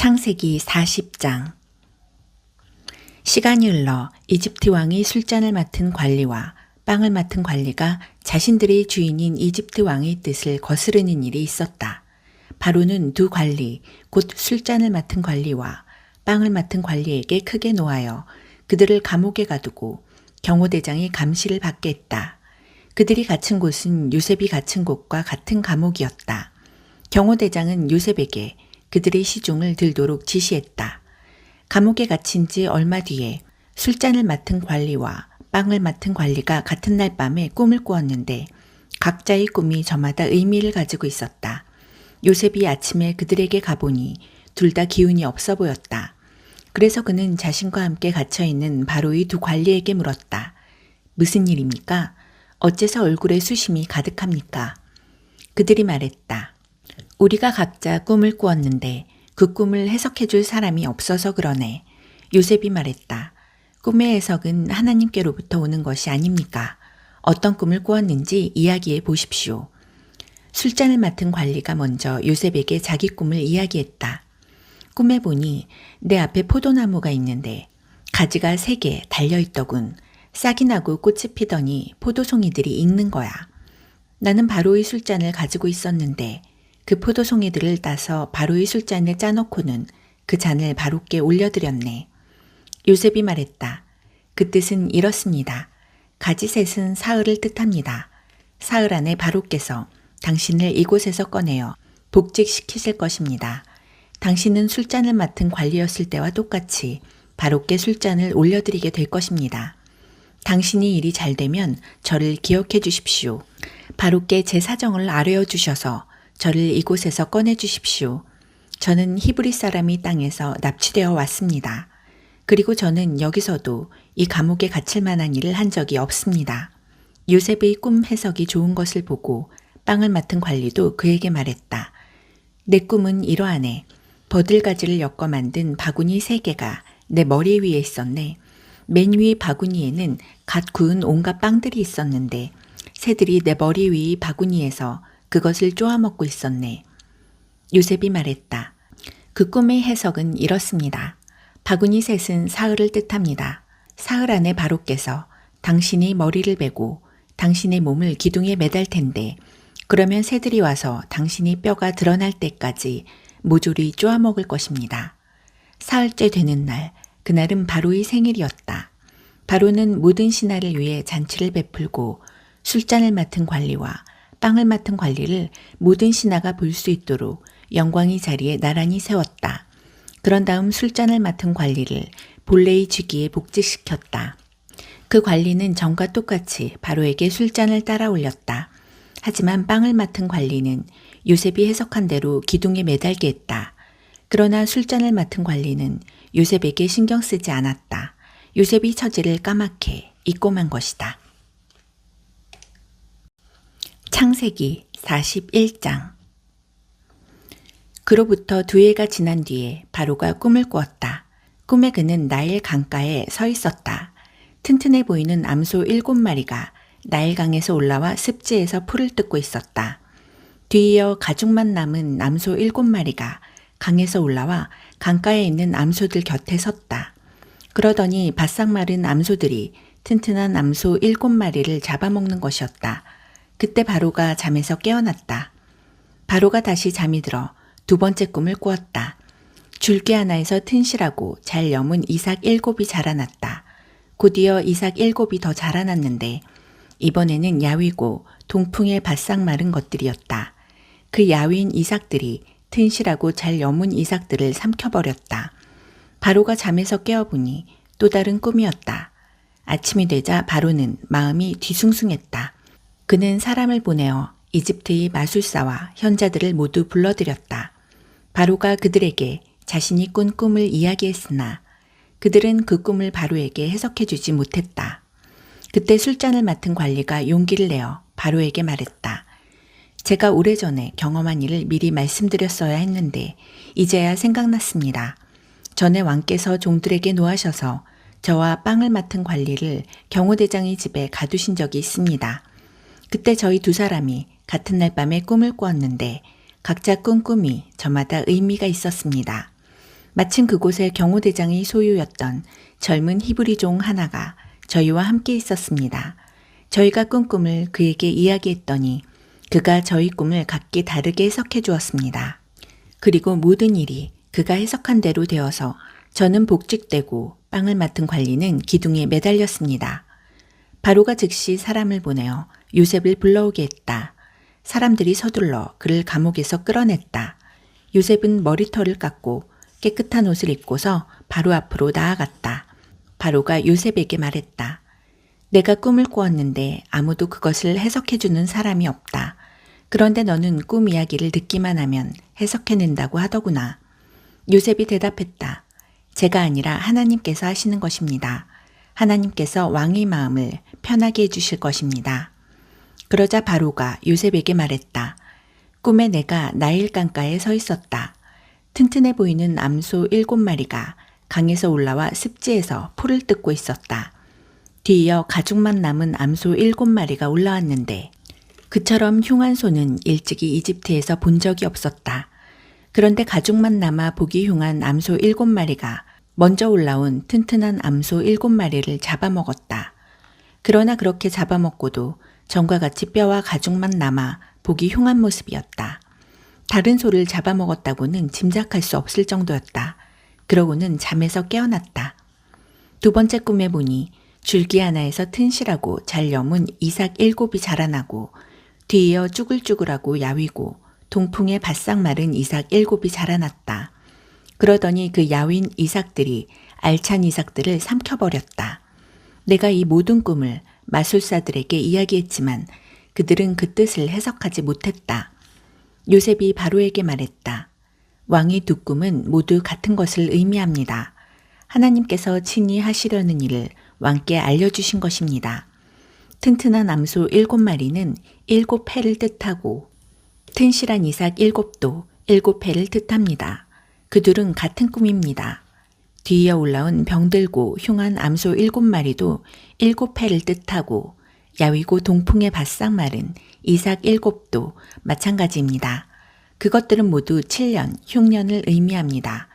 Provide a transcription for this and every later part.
창세기 40장. 시간이 흘러 이집트 왕이 술잔을 맡은 관리와 빵을 맡은 관리가 자신들의 주인인 이집트 왕의 뜻을 거스르는 일이 있었다. 바로는 두 관리, 곧 술잔을 맡은 관리와 빵을 맡은 관리에게 크게 노하여 그들을 감옥에 가두고 경호대장이 감시를 받게 했다. 그들이 갇힌 곳은 요셉이 갇힌 곳과 같은 감옥이었다. 경호대장은 요셉에게 그들의 시중을 들도록 지시했다. 감옥에 갇힌 지 얼마 뒤에 술잔을 맡은 관리와 빵을 맡은 관리가 같은 날 밤에 꿈을 꾸었는데 각자의 꿈이 저마다 의미를 가지고 있었다. 요셉이 아침에 그들에게 가보니 둘 다 기운이 없어 보였다. 그래서 그는 자신과 함께 갇혀있는 바로의 두 관리에게 물었다. 무슨 일입니까? 어째서 얼굴에 수심이 가득합니까? 그들이 말했다. 우리가 각자 꿈을 꾸었는데 그 꿈을 해석해 줄 사람이 없어서 그러네. 요셉이 말했다. 꿈의 해석은 하나님께로부터 오는 것이 아닙니까? 어떤 꿈을 꾸었는지 이야기해 보십시오. 술잔을 맡은 관리가 먼저 요셉에게 자기 꿈을 이야기했다. 꿈에 보니 내 앞에 포도나무가 있는데 가지가 3개 달려있더군. 싹이 나고 꽃이 피더니 포도송이들이 익는 거야. 나는 바로의 술잔을 가지고 있었는데 그 포도송이들을 따서 바로의 술잔에 짜놓고는 그 잔을 바로께 올려드렸네. 요셉이 말했다. 그 뜻은 이렇습니다. 가지셋은 사흘을 뜻합니다. 사흘 안에 바로께서 당신을 이곳에서 꺼내어 복직시키실 것입니다. 당신은 술잔을 맡은 관리였을 때와 똑같이 바로께 술잔을 올려드리게 될 것입니다. 당신이 일이 잘 되면 저를 기억해 주십시오. 바로께 제 사정을 아뢰어 주셔서 저를 이곳에서 꺼내 주십시오. 저는 히브리 사람이 땅에서 납치되어 왔습니다. 그리고 저는 여기서도 이 감옥에 갇힐 만한 일을 한 적이 없습니다. 요셉의 꿈 해석이 좋은 것을 보고 빵을 맡은 관리도 그에게 말했다. 내 꿈은 이러하네. 버들가지를 엮어 만든 바구니 3개가 내 머리 위에 있었네. 맨 위 바구니에는 갓 구운 온갖 빵들이 있었는데 새들이 내 머리 위 바구니에서 그것을 쪼아먹고 있었네. 요셉이 말했다. 그 꿈의 해석은 이렇습니다. 바구니 셋은 사흘을 뜻합니다. 사흘 안에 바로께서 당신이 머리를 베고 당신의 몸을 기둥에 매달 텐데 그러면 새들이 와서 당신이 뼈가 드러날 때까지 모조리 쪼아먹을 것입니다. 사흘째 되는 날, 그날은 바로의 생일이었다. 바로는 모든 신하를 위해 잔치를 베풀고 술잔을 맡은 관리와 빵을 맡은 관리를 모든 신하가 볼 수 있도록 영광의 자리에 나란히 세웠다. 그런 다음 술잔을 맡은 관리를 본래의 직위에 복직시켰다. 그 관리는 전과 똑같이 바로에게 술잔을 따라 올렸다. 하지만 빵을 맡은 관리는 요셉이 해석한 대로 기둥에 매달게 했다. 그러나 술잔을 맡은 관리는 요셉에게 신경 쓰지 않았다. 요셉이 처지를 까맣게 잊고 만 것이다. 창세기 41장. 그로부터 2해가 지난 뒤에 바로가 꿈을 꾸었다. 꿈에 그는 나일 강가에 서 있었다. 튼튼해 보이는 암소 7마리가 나일강에서 올라와 습지에서 풀을 뜯고 있었다. 뒤이어 가죽만 남은 암소 7마리가 강에서 올라와 강가에 있는 암소들 곁에 섰다. 그러더니 바싹 마른 암소들이 튼튼한 암소 7마리를 잡아먹는 것이었다. 그때 바로가 잠에서 깨어났다. 바로가 다시 잠이 들어 2번째 꿈을 꾸었다. 줄기 하나에서 튼실하고 잘 여문 이삭 7이 자라났다. 곧이어 이삭 7이 더 자라났는데 이번에는 야위고 동풍에 바싹 마른 것들이었다. 그 야위인 이삭들이 튼실하고 잘 여문 이삭들을 삼켜버렸다. 바로가 잠에서 깨어보니 또 다른 꿈이었다. 아침이 되자 바로는 마음이 뒤숭숭했다. 그는 사람을 보내어 이집트의 마술사와 현자들을 모두 불러들였다. 바로가 그들에게 자신이 꾼 꿈을 이야기했으나 그들은 그 꿈을 바로에게 해석해 주지 못했다. 그때 술잔을 맡은 관리가 용기를 내어 바로에게 말했다. 제가 오래전에 경험한 일을 미리 말씀드렸어야 했는데 이제야 생각났습니다. 전에 왕께서 종들에게 노하셔서 저와 빵을 맡은 관리를 경호대장의 집에 가두신 적이 있습니다. 그때 저희 2사람이 같은 날 밤에 꿈을 꾸었는데 각자 꾼 꿈이 저마다 의미가 있었습니다. 마침 그곳에 경호대장의 소유였던 젊은 히브리종 하나가 저희와 함께 있었습니다. 저희가 꾼 꿈을 그에게 이야기했더니 그가 저희 꿈을 각기 다르게 해석해 주었습니다. 그리고 모든 일이 그가 해석한 대로 되어서 저는 복직되고 빵을 맡은 관리는 기둥에 매달렸습니다. 바로가 즉시 사람을 보내어 요셉을 불러오게 했다. 사람들이 서둘러 그를 감옥에서 끌어냈다. 요셉은 머리털을 깎고 깨끗한 옷을 입고서 바로 앞으로 나아갔다. 바로가 요셉에게 말했다. 내가 꿈을 꾸었는데 아무도 그것을 해석해주는 사람이 없다. 그런데 너는 꿈 이야기를 듣기만 하면 해석해낸다고 하더구나. 요셉이 대답했다. 제가 아니라 하나님께서 하시는 것입니다. 하나님께서 왕의 마음을 편하게 해주실 것입니다. 그러자 바로가 요셉에게 말했다. 꿈에 내가 나일 강가에 서 있었다. 튼튼해 보이는 암소 7마리가 강에서 올라와 습지에서 풀을 뜯고 있었다. 뒤이어 가죽만 남은 암소 7마리가 올라왔는데 그처럼 흉한 소는 일찍이 이집트에서 본 적이 없었다. 그런데 가죽만 남아 보기 흉한 암소 7마리가 먼저 올라온 튼튼한 암소 7마리를 잡아먹었다. 그러나 그렇게 잡아먹고도 전과 같이 뼈와 가죽만 남아 보기 흉한 모습이었다. 다른 소를 잡아먹었다고는 짐작할 수 없을 정도였다. 그러고는 잠에서 깨어났다. 두 번째 꿈에 보니 줄기 하나에서 튼실하고 잘 여문 이삭 7이 자라나고 뒤이어 쭈글쭈글하고 야위고 동풍에 바싹 마른 이삭 7이 자라났다. 그러더니 그 야윈 이삭들이 알찬 이삭들을 삼켜버렸다. 내가 이 모든 꿈을 마술사들에게 이야기했지만 그들은 그 뜻을 해석하지 못했다. 요셉이 바로에게 말했다. 왕의 두 꿈은 모두 같은 것을 의미합니다. 하나님께서 친히 하시려는 일을 왕께 알려주신 것입니다. 튼튼한 암소 7마리는 7해를 뜻하고 튼실한 이삭 7도 7해를 뜻합니다. 그둘은 같은 꿈입니다. 뒤이어 올라온 병들고 흉한 암소 7마리도 7해를 뜻하고 야위고 동풍에 바싹 마른 이삭 7도 마찬가지입니다. 그것들은 모두 7년, 흉년을 의미합니다.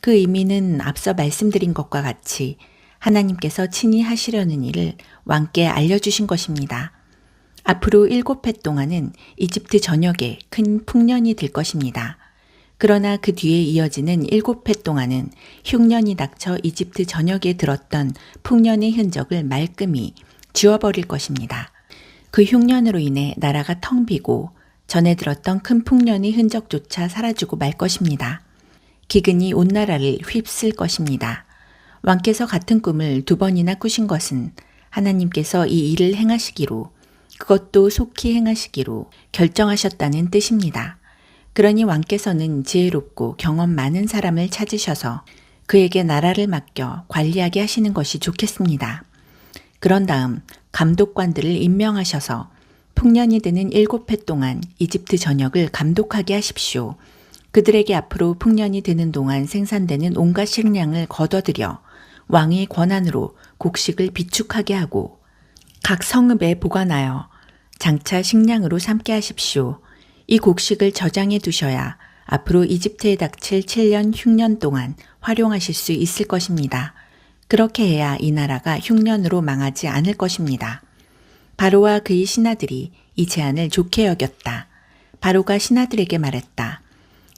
그 의미는 앞서 말씀드린 것과 같이 하나님께서 친히 하시려는 일을 왕께 알려주신 것입니다. 앞으로 7해 동안은 이집트 전역에 큰 풍년이 들 것입니다. 그러나 그 뒤에 이어지는 7해 동안은 흉년이 닥쳐 이집트 전역에 들었던 풍년의 흔적을 말끔히 지워버릴 것입니다. 그 흉년으로 인해 나라가 텅 비고 전에 들었던 큰 풍년의 흔적조차 사라지고 말 것입니다. 기근이 온 나라를 휩쓸 것입니다. 왕께서 같은 꿈을 2번이나 꾸신 것은 하나님께서 이 일을 행하시기로 그것도 속히 행하시기로 결정하셨다는 뜻입니다. 그러니 왕께서는 지혜롭고 경험 많은 사람을 찾으셔서 그에게 나라를 맡겨 관리하게 하시는 것이 좋겠습니다. 그런 다음 감독관들을 임명하셔서 풍년이 되는 7해 동안 이집트 전역을 감독하게 하십시오. 그들에게 앞으로 풍년이 되는 동안 생산되는 온갖 식량을 거둬들여 왕의 권한으로 곡식을 비축하게 하고 각 성읍에 보관하여 장차 식량으로 삼게 하십시오. 이 곡식을 저장해 두셔야 앞으로 이집트에 닥칠 7년 흉년 동안 활용하실 수 있을 것입니다. 그렇게 해야 이 나라가 흉년으로 망하지 않을 것입니다. 바로와 그의 신하들이 이 제안을 좋게 여겼다. 바로가 신하들에게 말했다.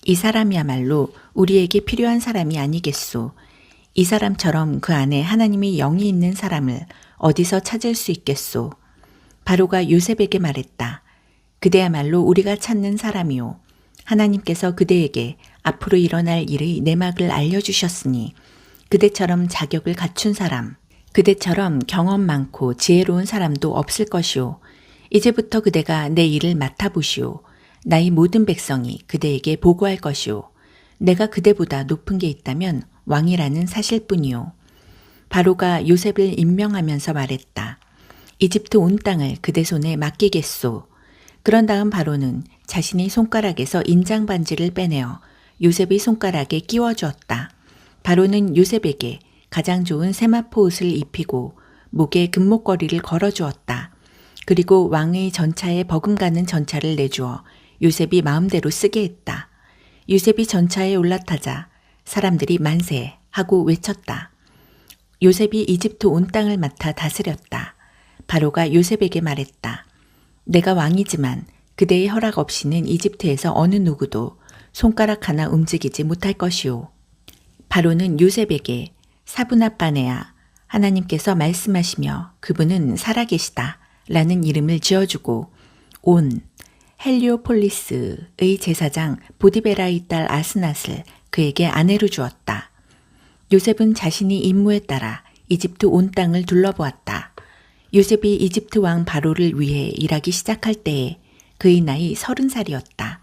이 사람이야말로 우리에게 필요한 사람이 아니겠소. 이 사람처럼 그 안에 하나님의 영이 있는 사람을 어디서 찾을 수 있겠소. 바로가 요셉에게 말했다. 그대야말로 우리가 찾는 사람이요. 하나님께서 그대에게 앞으로 일어날 일의 내막을 알려주셨으니 그대처럼 자격을 갖춘 사람, 그대처럼 경험 많고 지혜로운 사람도 없을 것이오. 이제부터 그대가 내 일을 맡아보시오. 나의 모든 백성이 그대에게 보고할 것이오. 내가 그대보다 높은 게 있다면 왕이라는 사실뿐이오. 바로가 요셉을 임명하면서 말했다. 이집트 온 땅을 그대 손에 맡기겠소. 그런 다음 바로는 자신의 손가락에서 인장 반지를 빼내어 요셉의 손가락에 끼워주었다. 바로는 요셉에게 가장 좋은 세마포 옷을 입히고 목에 금목걸이를 걸어주었다. 그리고 왕의 전차에 버금가는 전차를 내주어 요셉이 마음대로 쓰게 했다. 요셉이 전차에 올라타자 사람들이 만세 하고 외쳤다. 요셉이 이집트 온 땅을 맡아 다스렸다. 바로가 요셉에게 말했다. 내가 왕이지만 그대의 허락 없이는 이집트에서 어느 누구도 손가락 하나 움직이지 못할 것이오. 바로는 요셉에게 사브낫바네아, 하나님께서 말씀하시며 그분은 살아계시다 라는 이름을 지어주고 온 헬리오폴리스의 제사장 보디베라의 딸 아스낫을 그에게 아내로 주었다. 요셉은 자신이 임무에 따라 이집트 온 땅을 둘러보았다. 요셉이 이집트 왕 바로를 위해 일하기 시작할 때에 그의 나이 30살이었다.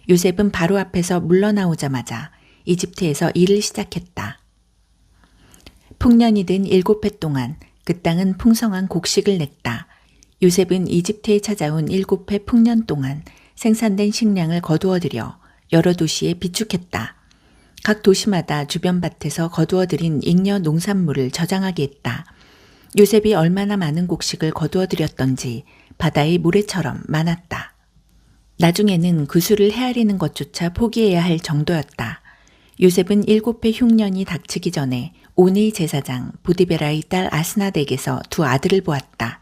요셉은 바로 앞에서 물러나오자마자 이집트에서 일을 시작했다. 풍년이 든 7해 동안 그 땅은 풍성한 곡식을 냈다. 요셉은 이집트에 찾아온 7해 풍년 동안 생산된 식량을 거두어들여 여러 도시에 비축했다. 각 도시마다 주변 밭에서 거두어들인 잉여 농산물을 저장하게 했다. 요셉이 얼마나 많은 곡식을 거두어들였던지 바다의 모래처럼 많았다. 나중에는 그 수를 헤아리는 것조차 포기해야 할 정도였다. 요셉은 7해 흉년이 닥치기 전에 온의 제사장 보디베라의 딸 아스낫에게서 2 아들을 보았다.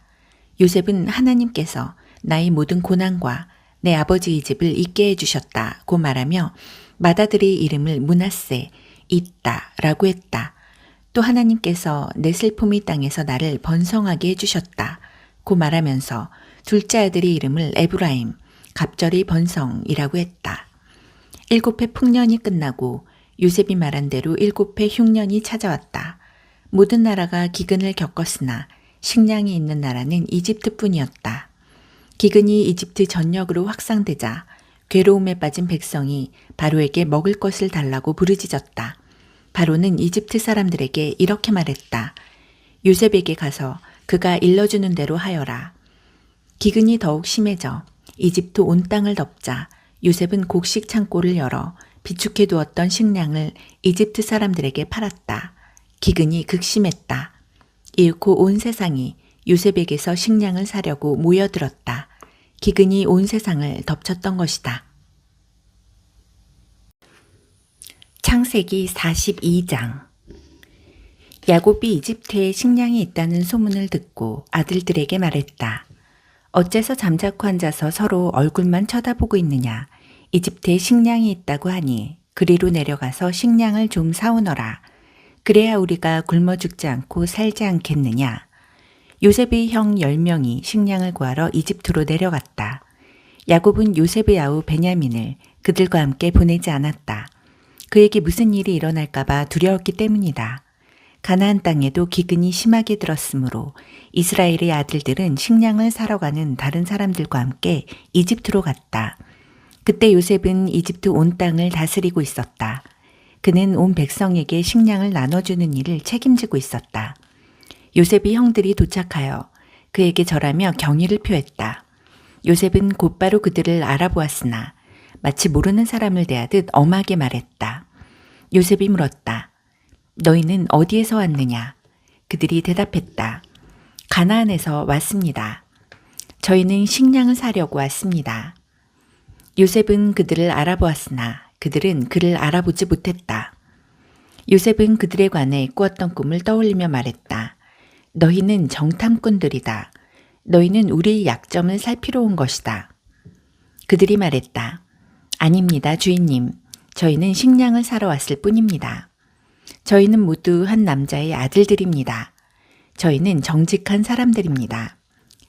요셉은 하나님께서 나의 모든 고난과 내 아버지의 집을 잊게 해주셨다고 말하며 맏아들의 이름을 므낫세, 있다라고 했다. 또 하나님께서 내 슬픔의 땅에서 나를 번성하게 해주셨다고 말하면서 둘째 아들의 이름을 에브라임, 갑절의 번성이라고 했다. 7해 풍년이 끝나고 요셉이 말한 대로 7해 흉년이 찾아왔다. 모든 나라가 기근을 겪었으나 식량이 있는 나라는 이집트뿐이었다. 기근이 이집트 전역으로 확산되자 괴로움에 빠진 백성이 바로에게 먹을 것을 달라고 부르짖었다. 바로는 이집트 사람들에게 이렇게 말했다. 요셉에게 가서 그가 일러주는 대로 하여라. 기근이 더욱 심해져 이집트 온 땅을 덮자 요셉은 곡식 창고를 열어 비축해 두었던 식량을 이집트 사람들에게 팔았다. 기근이 극심했다. 이윽고 온 세상이 요셉에게서 식량을 사려고 모여들었다. 기근이 온 세상을 덮쳤던 것이다. 창세기 42장. 야곱이 이집트에 식량이 있다는 소문을 듣고 아들들에게 말했다. 어째서 잠자코 앉아서 서로 얼굴만 쳐다보고 있느냐. 이집트에 식량이 있다고 하니 그리로 내려가서 식량을 좀 사오너라. 그래야 우리가 굶어 죽지 않고 살지 않겠느냐. 요셉의 형 10명이 식량을 구하러 이집트로 내려갔다. 야곱은 요셉의 아우 베냐민을 그들과 함께 보내지 않았다. 그에게 무슨 일이 일어날까 봐 두려웠기 때문이다. 가나안 땅에도 기근이 심하게 들었으므로 이스라엘의 아들들은 식량을 사러 가는 다른 사람들과 함께 이집트로 갔다. 그때 요셉은 이집트 온 땅을 다스리고 있었다. 그는 온 백성에게 식량을 나눠주는 일을 책임지고 있었다. 요셉의 형들이 도착하여 그에게 절하며 경의를 표했다. 요셉은 곧바로 그들을 알아보았으나 마치 모르는 사람을 대하듯 엄하게 말했다. 요셉이 물었다. 너희는 어디에서 왔느냐? 그들이 대답했다. 가나안에서 왔습니다. 저희는 식량을 사려고 왔습니다. 요셉은 그들을 알아보았으나 그들은 그를 알아보지 못했다. 요셉은 그들에 관해 꾸었던 꿈을 떠올리며 말했다. 너희는 정탐꾼들이다. 너희는 우리의 약점을 살피러 온 것이다. 그들이 말했다. 아닙니다, 주인님. 저희는 식량을 사러 왔을 뿐입니다. 저희는 모두 한 남자의 아들들입니다. 저희는 정직한 사람들입니다.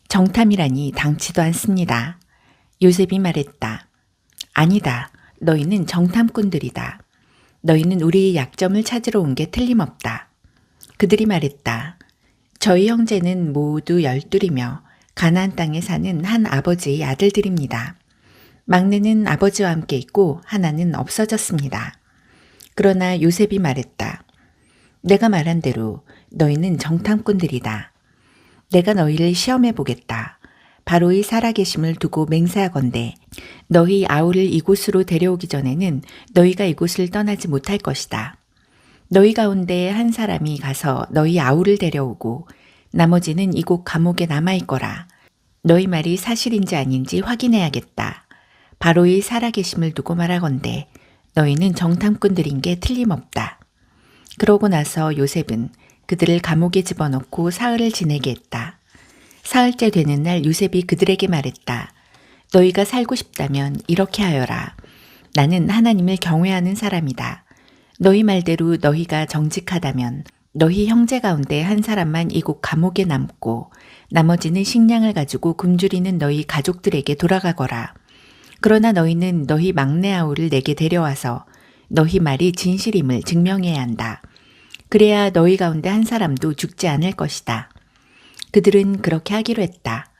정탐이라니 당치도 않습니다. 요셉이 말했다. 아니다. 너희는 정탐꾼들이다. 너희는 우리의 약점을 찾으러 온 게 틀림없다. 그들이 말했다. 저희 형제는 모두 12이며 가나안 땅에 사는 한 아버지의 아들들입니다. 막내는 아버지와 함께 있고 하나는 없어졌습니다. 그러나 요셉이 말했다. 내가 말한 대로 너희는 정탐꾼들이다. 내가 너희를 시험해 보겠다. 바로의 살아계심을 두고 맹세하건대 너희 아우를 이곳으로 데려오기 전에는 너희가 이곳을 떠나지 못할 것이다. 너희 가운데 한 사람이 가서 너희 아우를 데려오고 나머지는 이곳 감옥에 남아있거라. 너희 말이 사실인지 아닌지 확인해야겠다. 바로의 살아계심을 두고 말하건대 너희는 정탐꾼들인 게 틀림없다. 그러고 나서 요셉은 그들을 감옥에 집어넣고 사흘을 지내게 했다. 사흘째 되는 날 요셉이 그들에게 말했다. 너희가 살고 싶다면 이렇게 하여라. 나는 하나님을 경외하는 사람이다. 너희 말대로 너희가 정직하다면 너희 형제 가운데 한 사람만 이곳 감옥에 남고 나머지는 식량을 가지고 굶주리는 너희 가족들에게 돌아가거라. 그러나 너희는 너희 막내 아우를 내게 데려와서 너희 말이 진실임을 증명해야 한다. 그래야 너희 가운데 한 사람도 죽지 않을 것이다. 그들은 그렇게 하기로 했다.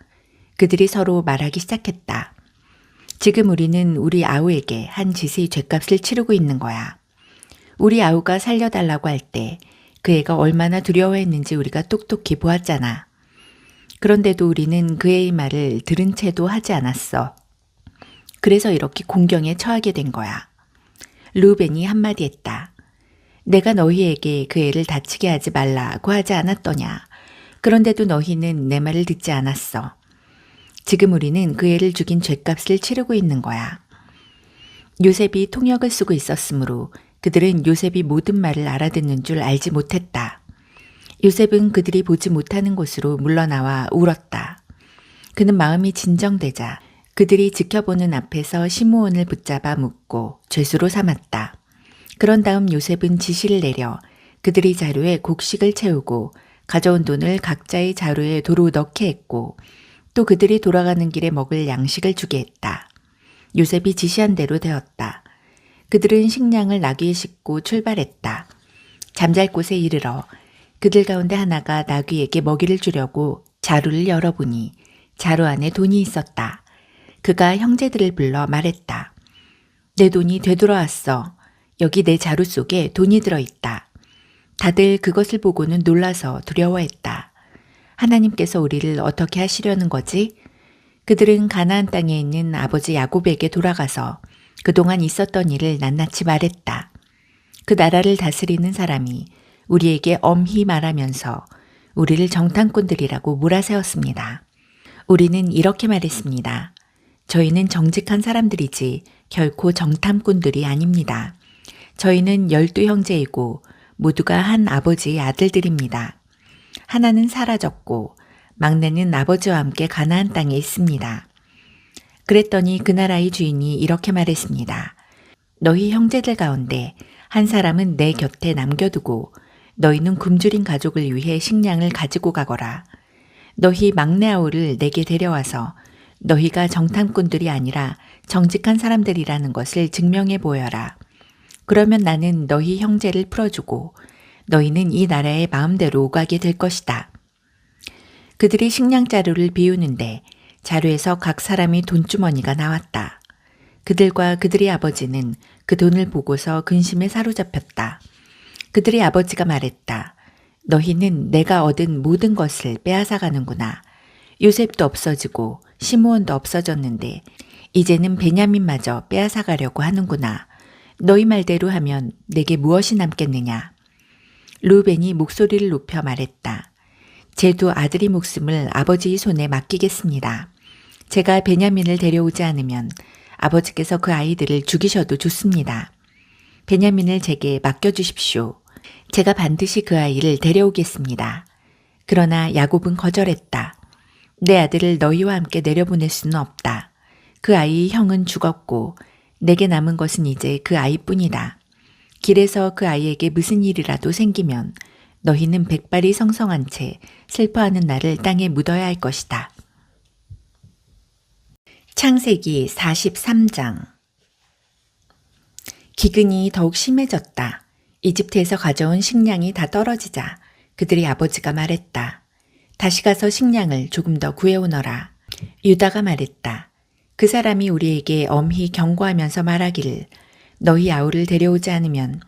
그들이 서로 말하기 시작했다. 지금 우리는 우리 아우에게 한 짓의 죗값을 치르고 있는 거야. 우리 아우가 살려달라고 할 때 그 애가 얼마나 두려워했는지 우리가 똑똑히 보았잖아. 그런데도 우리는 그 애의 말을 들은 채도 하지 않았어. 그래서 이렇게 공경에 처하게 된 거야. 르우벤이 한마디 했다. 내가 너희에게 그 애를 다치게 하지 말라고 하지 않았더냐. 그런데도 너희는 내 말을 듣지 않았어. 지금 우리는 그 애를 죽인 죗값을 치르고 있는 거야. 요셉이 통역을 쓰고 있었으므로 그들은 요셉이 모든 말을 알아듣는 줄 알지 못했다. 요셉은 그들이 보지 못하는 곳으로 물러나와 울었다. 그는 마음이 진정되자 그들이 지켜보는 앞에서 시므온을 붙잡아 묶고 죄수로 삼았다. 그런 다음 요셉은 지시를 내려 그들이 자루에 곡식을 채우고 가져온 돈을 각자의 자루에 도로 넣게 했고 또 그들이 돌아가는 길에 먹을 양식을 주게 했다. 요셉이 지시한 대로 되었다. 그들은 식량을 나귀에 싣고 출발했다. 잠잘 곳에 이르러 그들 가운데 하나가 나귀에게 먹이를 주려고 자루를 열어보니 자루 안에 돈이 있었다. 그가 형제들을 불러 말했다. 내 돈이 되돌아왔어. 여기 내 자루 속에 돈이 들어있다. 다들 그것을 보고는 놀라서 두려워했다. 하나님께서 우리를 어떻게 하시려는 거지? 그들은 가나안 땅에 있는 아버지 야곱에게 돌아가서 그동안 있었던 일을 낱낱이 말했다. 그 나라를 다스리는 사람이 우리에게 엄히 말하면서 우리를 정탐꾼들이라고 몰아세웠습니다. 우리는 이렇게 말했습니다. 저희는 정직한 사람들이지 결코 정탐꾼들이 아닙니다. 저희는 12형제이고 모두가 한 아버지의 아들들입니다. 하나는 사라졌고 막내는 아버지와 함께 가나안 땅에 있습니다. 그랬더니 그 나라의 주인이 이렇게 말했습니다. 너희 형제들 가운데 한 사람은 내 곁에 남겨두고 너희는 굶주린 가족을 위해 식량을 가지고 가거라. 너희 막내 아우를 내게 데려와서 너희가 정탐꾼들이 아니라 정직한 사람들이라는 것을 증명해 보여라. 그러면 나는 너희 형제를 풀어주고 너희는 이 나라의 마음대로 오가게 될 것이다. 그들이 식량 자루를 비우는데 자루에서 각 사람의 돈주머니가 나왔다. 그들과 그들의 아버지는 그 돈을 보고서 근심에 사로잡혔다. 그들의 아버지가 말했다. 너희는 내가 얻은 모든 것을 빼앗아 가는구나. 요셉도 없어지고 시므온도 없어졌는데 이제는 베냐민마저 빼앗아 가려고 하는구나. 너희 말대로 하면 내게 무엇이 남겠느냐. 르우벤이 목소리를 높여 말했다. 제 두 아들의 목숨을 아버지의 손에 맡기겠습니다. 제가 베냐민을 데려오지 않으면 아버지께서 그 아이들을 죽이셔도 좋습니다. 베냐민을 제게 맡겨주십시오. 제가 반드시 그 아이를 데려오겠습니다. 그러나 야곱은 거절했다. 내 아들을 너희와 함께 내려보낼 수는 없다. 그 아이의 형은 죽었고 내게 남은 것은 이제 그 아이뿐이다. 길에서 그 아이에게 무슨 일이라도 생기면 너희는 백발이 성성한 채 슬퍼하는 날을 땅에 묻어야 할 것이다. 창세기 43장. 기근이 더욱 심해졌다. 이집트에서 가져온 식량이 다 떨어지자 그들의 아버지가 말했다. 다시 가서 식량을 조금 더 구해오너라. 유다가 말했다. 그 사람이 우리에게 엄히 경고하면서 말하기를 너희 아우를 데려오지 않으면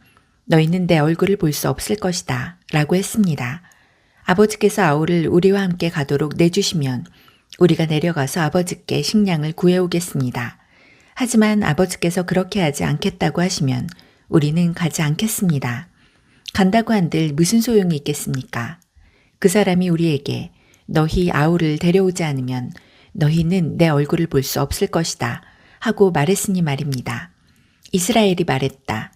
너희는 내 얼굴을 볼 수 없을 것이다 라고 했습니다. 아버지께서 아우를 우리와 함께 가도록 내주시면 우리가 내려가서 아버지께 식량을 구해오겠습니다. 하지만 아버지께서 그렇게 하지 않겠다고 하시면 우리는 가지 않겠습니다. 간다고 한들 무슨 소용이 있겠습니까? 그 사람이 우리에게 너희 아우를 데려오지 않으면 너희는 내 얼굴을 볼 수 없을 것이다 하고 말했으니 말입니다. 이스라엘이 말했다.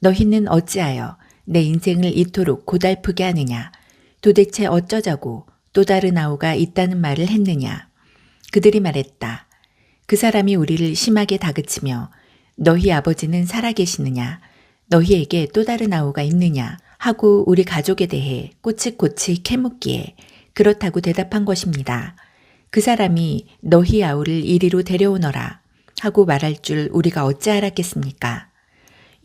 너희는 어찌하여 내 인생을 이토록 고달프게 하느냐? 도대체 어쩌자고 또 다른 아우가 있다는 말을 했느냐? 그들이 말했다. 그 사람이 우리를 심하게 다그치며 너희 아버지는 살아계시느냐? 너희에게 또 다른 아우가 있느냐? 하고 우리 가족에 대해 꼬치꼬치 캐묻기에 그렇다고 대답한 것입니다. 그 사람이 너희 아우를 이리로 데려오너라 하고 말할 줄 우리가 어찌 알았겠습니까?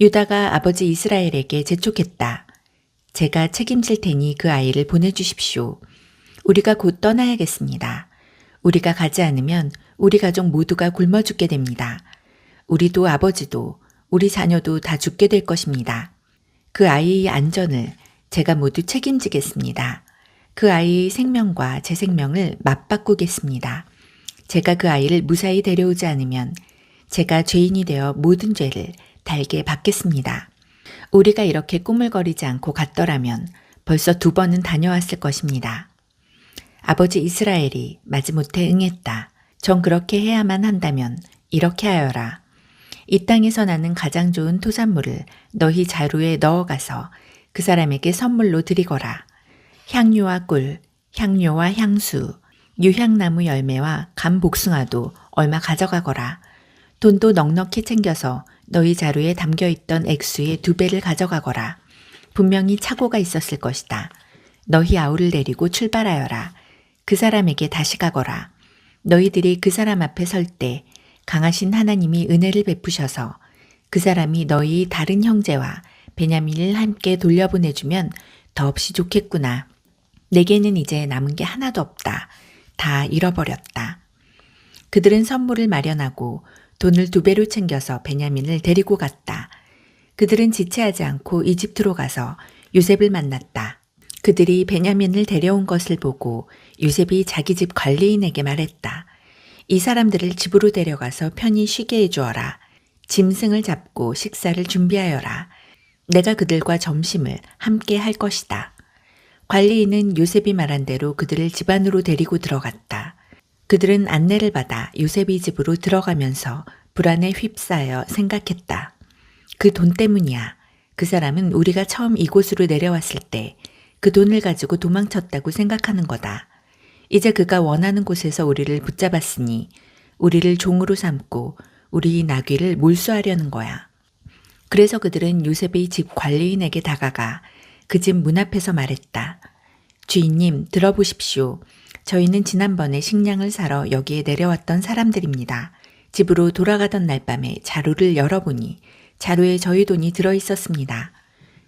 유다가 아버지 이스라엘에게 재촉했다. 제가 책임질 테니 그 아이를 보내주십시오. 우리가 곧 떠나야겠습니다. 우리가 가지 않으면 우리 가족 모두가 굶어 죽게 됩니다. 우리도 아버지도 우리 자녀도 다 죽게 될 것입니다. 그 아이의 안전을 제가 모두 책임지겠습니다. 그 아이의 생명과 제 생명을 맞바꾸겠습니다. 제가 그 아이를 무사히 데려오지 않으면 제가 죄인이 되어 모든 죄를 달게 받겠습니다. 우리가 이렇게 꾸물거리지 않고 갔더라면 벌써 2번은 다녀왔을 것입니다. 아버지 이스라엘이 마지못해 응했다. 전 그렇게 해야만 한다면 이렇게 하여라. 이 땅에서 나는 가장 좋은 토산물을 너희 자루에 넣어가서 그 사람에게 선물로 드리거라. 향유와 꿀, 향료와 향수, 유향나무 열매와 감 복숭아도 얼마 가져가거라. 돈도 넉넉히 챙겨서 너희 자루에 담겨있던 액수의 2배를 가져가거라. 분명히 착오가 있었을 것이다. 너희 아우를 데리고 출발하여라. 그 사람에게 다시 가거라. 너희들이 그 사람 앞에 설 때 강하신 하나님이 은혜를 베푸셔서 그 사람이 너희 다른 형제와 베냐민을 함께 돌려보내주면 더없이 좋겠구나. 내게는 이제 남은 게 하나도 없다. 다 잃어버렸다. 그들은 선물을 마련하고 돈을 2배로 챙겨서 베냐민을 데리고 갔다. 그들은 지체하지 않고 이집트로 가서 요셉을 만났다. 그들이 베냐민을 데려온 것을 보고 요셉이 자기 집 관리인에게 말했다. 이 사람들을 집으로 데려가서 편히 쉬게 해주어라. 짐승을 잡고 식사를 준비하여라. 내가 그들과 점심을 함께 할 것이다. 관리인은 요셉이 말한 대로 그들을 집 안으로 데리고 들어갔다. 그들은 안내를 받아 요셉이 집으로 들어가면서 불안에 휩싸여 생각했다. 그 돈 때문이야. 그 사람은 우리가 처음 이곳으로 내려왔을 때 그 돈을 가지고 도망쳤다고 생각하는 거다. 이제 그가 원하는 곳에서 우리를 붙잡았으니 우리를 종으로 삼고 우리 나귀를 몰수하려는 거야. 그래서 그들은 요셉의 집 관리인에게 다가가 그 집 문 앞에서 말했다. 주인님, 들어보십시오. 저희는 지난번에 식량을 사러 여기에 내려왔던 사람들입니다. 집으로 돌아가던 날 밤에 자루를 열어보니 자루에 저희 돈이 들어있었습니다.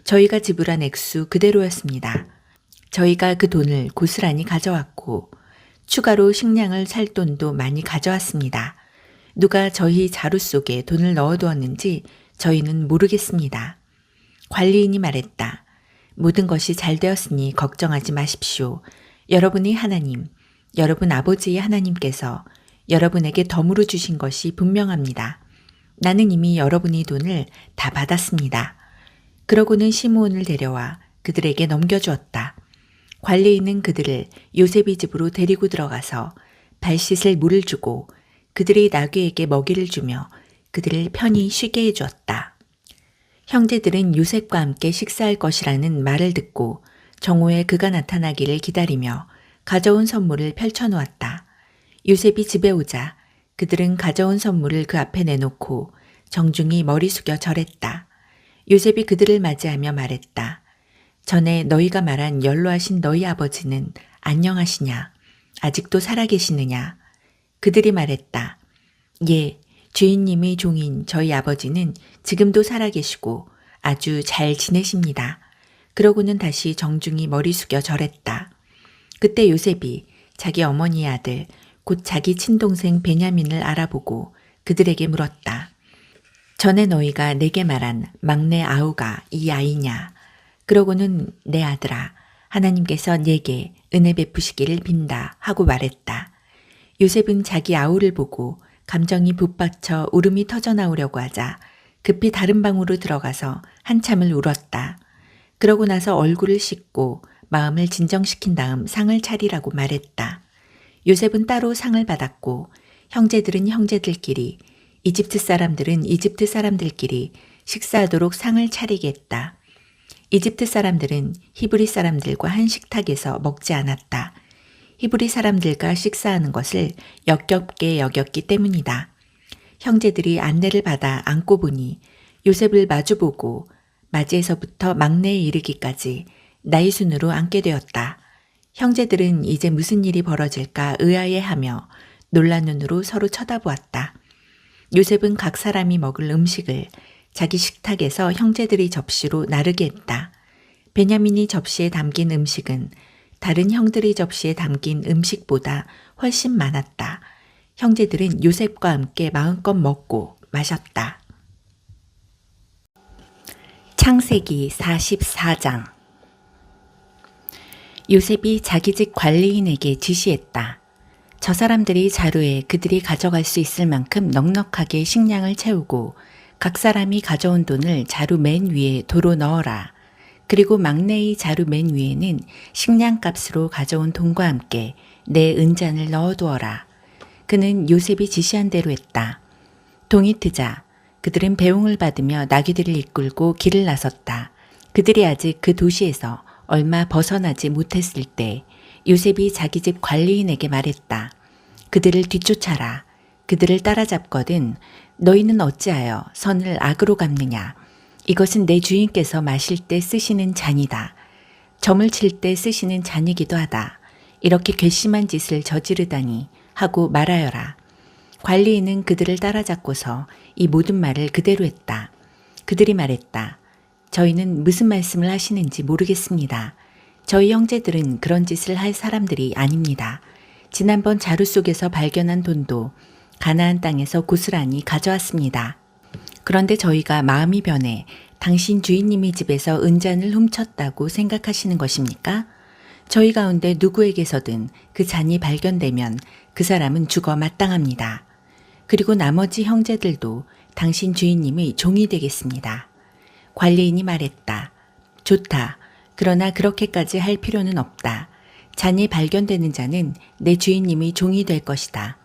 저희가 지불한 액수 그대로였습니다. 저희가 그 돈을 고스란히 가져왔고 추가로 식량을 살 돈도 많이 가져왔습니다. 누가 저희 자루 속에 돈을 넣어두었는지 저희는 모르겠습니다. 관리인이 말했다. 모든 것이 잘 되었으니 걱정하지 마십시오. 여러분의 하나님, 여러분 아버지의 하나님께서 여러분에게 덤으로 주신 것이 분명합니다. 나는 이미 여러분의 돈을 다 받았습니다. 그러고는 시므온을 데려와 그들에게 넘겨주었다. 관리인은 그들을 요셉의 집으로 데리고 들어가서 발 씻을 물을 주고 그들의 나귀에게 먹이를 주며 그들을 편히 쉬게 해주었다. 형제들은 요셉과 함께 식사할 것이라는 말을 듣고 정오에 그가 나타나기를 기다리며 가져온 선물을 펼쳐놓았다. 요셉이 집에 오자 그들은 가져온 선물을 그 앞에 내놓고 정중히 머리 숙여 절했다. 요셉이 그들을 맞이하며 말했다. 전에 너희가 말한 연로하신 너희 아버지는 안녕하시냐? 아직도 살아계시느냐? 그들이 말했다. 예, 주인님의 종인 저희 아버지는 지금도 살아계시고 아주 잘 지내십니다. 그러고는 다시 정중히 머리 숙여 절했다. 그때 요셉이 자기 어머니의 아들, 곧 자기 친동생 베냐민을 알아보고 그들에게 물었다. 전에 너희가 내게 말한 막내 아우가 이 아이냐? 그러고는 내 아들아, 하나님께서 내게 은혜 베푸시기를 빈다 하고 말했다. 요셉은 자기 아우를 보고 감정이 북받쳐 울음이 터져나오려고 하자 급히 다른 방으로 들어가서 한참을 울었다. 그러고 나서 얼굴을 씻고 마음을 진정시킨 다음 상을 차리라고 말했다. 요셉은 따로 상을 받았고 형제들은 형제들끼리 이집트 사람들은 이집트 사람들끼리 식사하도록 상을 차리겠다. 이집트 사람들은 히브리 사람들과 한 식탁에서 먹지 않았다. 히브리 사람들과 식사하는 것을 역겹게 여겼기 때문이다. 형제들이 안내를 받아 앉고 보니 요셉을 마주보고 맞이에서부터 막내에 이르기까지 나이 순으로 앉게 되었다. 형제들은 이제 무슨 일이 벌어질까 의아해하며 놀란 눈으로 서로 쳐다보았다. 요셉은 각 사람이 먹을 음식을 자기 식탁에서 형제들의 접시로 나르게 했다. 베냐민이 접시에 담긴 음식은 다른 형들의 접시에 담긴 음식보다 훨씬 많았다. 형제들은 요셉과 함께 마음껏 먹고 마셨다. 창세기 44장. 요셉이 자기 집 관리인에게 지시했다. 저 사람들이 자루에 그들이 가져갈 수 있을 만큼 넉넉하게 식량을 채우고 각 사람이 가져온 돈을 자루 맨 위에 도로 넣어라. 그리고 막내의 자루 맨 위에는 식량값으로 가져온 돈과 함께 내 은잔을 넣어두어라. 그는 요셉이 지시한 대로 했다. 동이 트자 그들은 배웅을 받으며 나귀들을 이끌고 길을 나섰다. 그들이 아직 그 도시에서 얼마 벗어나지 못했을 때 요셉이 자기 집 관리인에게 말했다. 그들을 뒤쫓아라. 그들을 따라잡거든 너희는 어찌하여 선을 악으로 갚느냐. 이것은 내 주인께서 마실 때 쓰시는 잔이다. 점을 칠 때 쓰시는 잔이기도 하다. 이렇게 괘씸한 짓을 저지르다니 하고 말하여라. 관리인은 그들을 따라잡고서 이 모든 말을 그대로 했다. 그들이 말했다. 저희는 무슨 말씀을 하시는지 모르겠습니다. 저희 형제들은 그런 짓을 할 사람들이 아닙니다. 지난번 자루 속에서 발견한 돈도 가나안 땅에서 고스란히 가져왔습니다. 그런데 저희가 마음이 변해 당신 주인님의 집에서 은잔을 훔쳤다고 생각하시는 것입니까? 저희 가운데 누구에게서든 그 잔이 발견되면 그 사람은 죽어 마땅합니다. 그리고 나머지 형제들도 당신 주인님의 종이 되겠습니다. 관리인이 말했다. 좋다. 그러나 그렇게까지 할 필요는 없다. 잔이 발견되는 자는 내 주인님의 종이 될 것이다.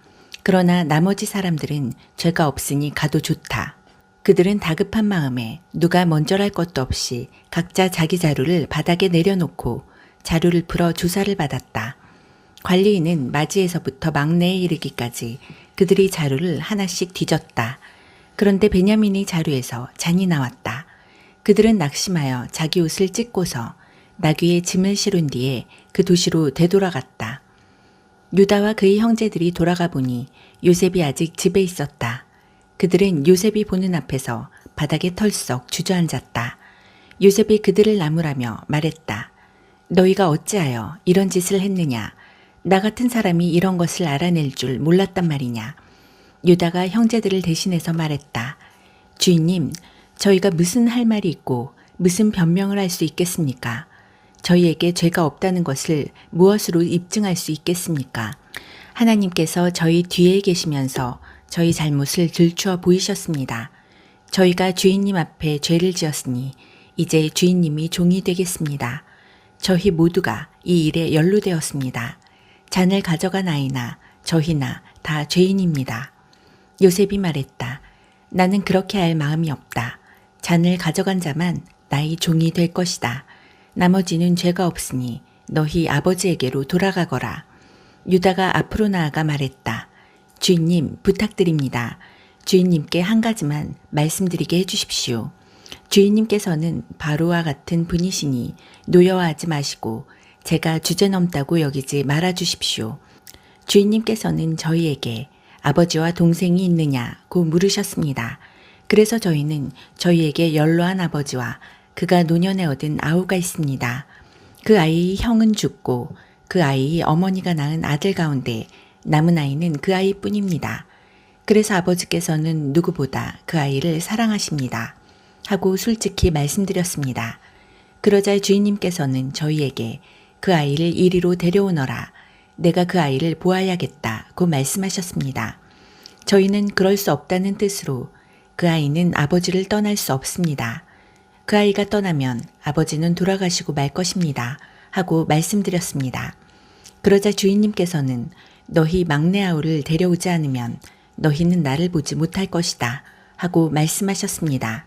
그러나 나머지 사람들은 죄가 없으니 가도 좋다. 그들은 다급한 마음에 누가 먼저랄 것도 없이 각자 자기 자루를 바닥에 내려놓고 자루를 풀어 조사를 받았다. 관리인은 맞이에서부터 막내에 이르기까지 그들이 자루를 하나씩 뒤졌다. 그런데 베냐민의 자루에서 잔이 나왔다. 그들은 낙심하여 자기 옷을 찢고서 나귀에 짐을 실은 뒤에 그 도시로 되돌아갔다. 유다와 그의 형제들이 돌아가 보니 요셉이 아직 집에 있었다. 그들은 요셉이 보는 앞에서 바닥에 털썩 주저앉았다. 요셉이 그들을 나무라며 말했다. 너희가 어찌하여 이런 짓을 했느냐? 나 같은 사람이 이런 것을 알아낼 줄 몰랐단 말이냐? 유다가 형제들을 대신해서 말했다. 주인님, 저희가 무슨 할 말이 있고 무슨 변명을 할 수 있겠습니까? 저희에게 죄가 없다는 것을 무엇으로 입증할 수 있겠습니까? 하나님께서 저희 뒤에 계시면서 저희 잘못을 들추어 보이셨습니다. 저희가 주인님 앞에 죄를 지었으니 이제 주인님이 종이 되겠습니다. 저희 모두가 이 일에 연루되었습니다. 잔을 가져간 아이나 저희나 다 죄인입니다. 요셉이 말했다. 나는 그렇게 할 마음이 없다. 잔을 가져간 자만 나의 종이 될 것이다. 나머지는 죄가 없으니 너희 아버지에게로 돌아가거라. 유다가 앞으로 나아가 말했다. 주인님 부탁드립니다. 주인님께 한 가지만 말씀드리게 해주십시오. 주인님께서는 바로와 같은 분이시니 노여워하지 마시고 제가 주제넘다고 여기지 말아주십시오. 주인님께서는 저희에게 아버지와 동생이 있느냐고 물으셨습니다. 그래서 저희는 저희에게 연로한 아버지와 그가 노년에 얻은 아우가 있습니다. 그 아이의 형은 죽고 그 아이의 어머니가 낳은 아들 가운데 남은 아이는 그 아이뿐입니다. 그래서 아버지께서는 누구보다 그 아이를 사랑하십니다. 하고 솔직히 말씀드렸습니다. 그러자 주인님께서는 저희에게 그 아이를 이리로 데려오너라. 내가 그 아이를 보아야겠다고 말씀하셨습니다. 저희는 그럴 수 없다는 뜻으로 그 아이는 아버지를 떠날 수 없습니다. 그 아이가 떠나면 아버지는 돌아가시고 말 것입니다. 하고 말씀드렸습니다. 그러자 주인님께서는 너희 막내 아우를 데려오지 않으면 너희는 나를 보지 못할 것이다 하고 말씀하셨습니다.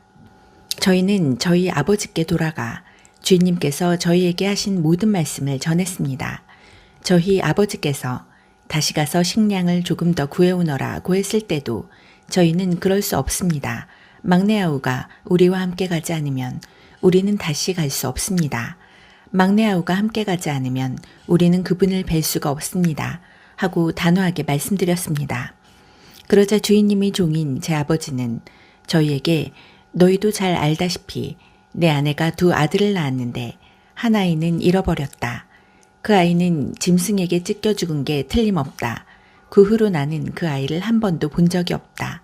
저희는 저희 아버지께 돌아가 주인님께서 저희에게 하신 모든 말씀을 전했습니다. 저희 아버지께서 다시 가서 식량을 조금 더 구해오너라고 했을 때도 저희는 그럴 수 없습니다. 막내 아우가 우리와 함께 가지 않으면 우리는 다시 갈 수 없습니다. 막내 아우가 함께 가지 않으면 우리는 그분을 뵐 수가 없습니다. 하고 단호하게 말씀드렸습니다. 그러자 주인님의 종인 제 아버지는 저희에게 너희도 잘 알다시피 내 아내가 두 아들을 낳았는데 한 아이는 잃어버렸다. 그 아이는 짐승에게 찢겨 죽은 게 틀림없다. 그 후로 나는 그 아이를 한 번도 본 적이 없다.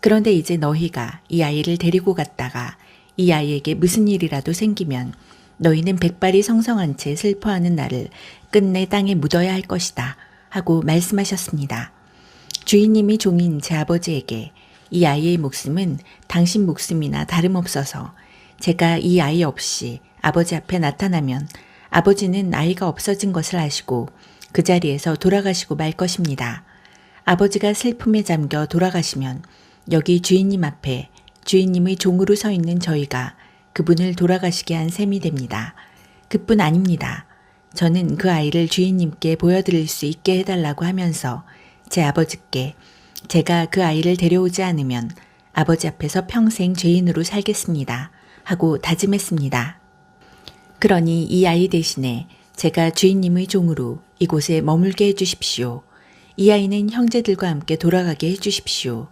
그런데 이제 너희가 이 아이를 데리고 갔다가 이 아이에게 무슨 일이라도 생기면 너희는 백발이 성성한 채 슬퍼하는 날을 끝내 땅에 묻어야 할 것이다 하고 말씀하셨습니다. 주인님이 종인 제 아버지에게 이 아이의 목숨은 당신 목숨이나 다름없어서 제가 이 아이 없이 아버지 앞에 나타나면 아버지는 아이가 없어진 것을 아시고 그 자리에서 돌아가시고 말 것입니다. 아버지가 슬픔에 잠겨 돌아가시면 여기 주인님 앞에 주인님의 종으로 서 있는 저희가 그분을 돌아가시게 한 셈이 됩니다. 그뿐 아닙니다. 저는 그 아이를 주인님께 보여드릴 수 있게 해달라고 하면서 제 아버지께 제가 그 아이를 데려오지 않으면 아버지 앞에서 평생 죄인으로 살겠습니다. 하고 다짐했습니다. 그러니 이 아이 대신에 제가 주인님의 종으로 이곳에 머물게 해주십시오. 이 아이는 형제들과 함께 돌아가게 해주십시오.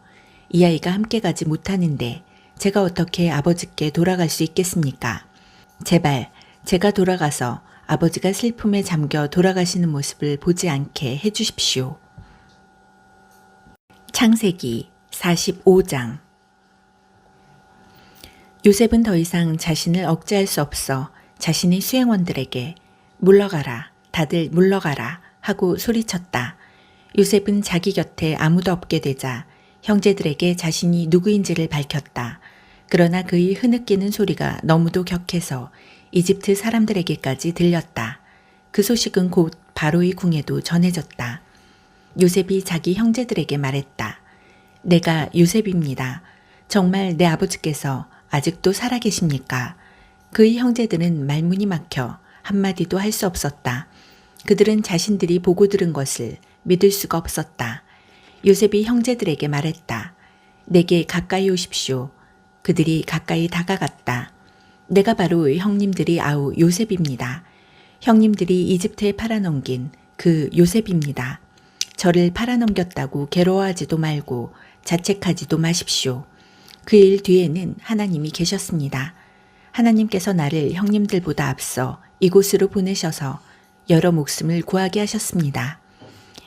이 아이가 함께 가지 못하는데 제가 어떻게 아버지께 돌아갈 수 있겠습니까? 제발 제가 돌아가서 아버지가 슬픔에 잠겨 돌아가시는 모습을 보지 않게 해주십시오. 창세기 45장. 요셉은 더 이상 자신을 억제할 수 없어 자신의 수행원들에게 물러가라, 다들 물러가라 하고 소리쳤다. 요셉은 자기 곁에 아무도 없게 되자 형제들에게 자신이 누구인지를 밝혔다. 그러나 그의 흐느끼는 소리가 너무도 격해서 이집트 사람들에게까지 들렸다. 그 소식은 곧 바로의 궁에도 전해졌다. 요셉이 자기 형제들에게 말했다. 내가 요셉입니다. 정말 내 아버지께서 아직도 살아계십니까? 그의 형제들은 말문이 막혀 한마디도 할 수 없었다. 그들은 자신들이 보고 들은 것을 믿을 수가 없었다. 요셉이 형제들에게 말했다. 내게 가까이 오십시오. 그들이 가까이 다가갔다. 내가 바로 형님들이 아우 요셉입니다. 형님들이 이집트에 팔아넘긴 그 요셉입니다. 저를 팔아넘겼다고 괴로워하지도 말고 자책하지도 마십시오. 그 일 뒤에는 하나님이 계셨습니다. 하나님께서 나를 형님들보다 앞서 이곳으로 보내셔서 여러 목숨을 구하게 하셨습니다.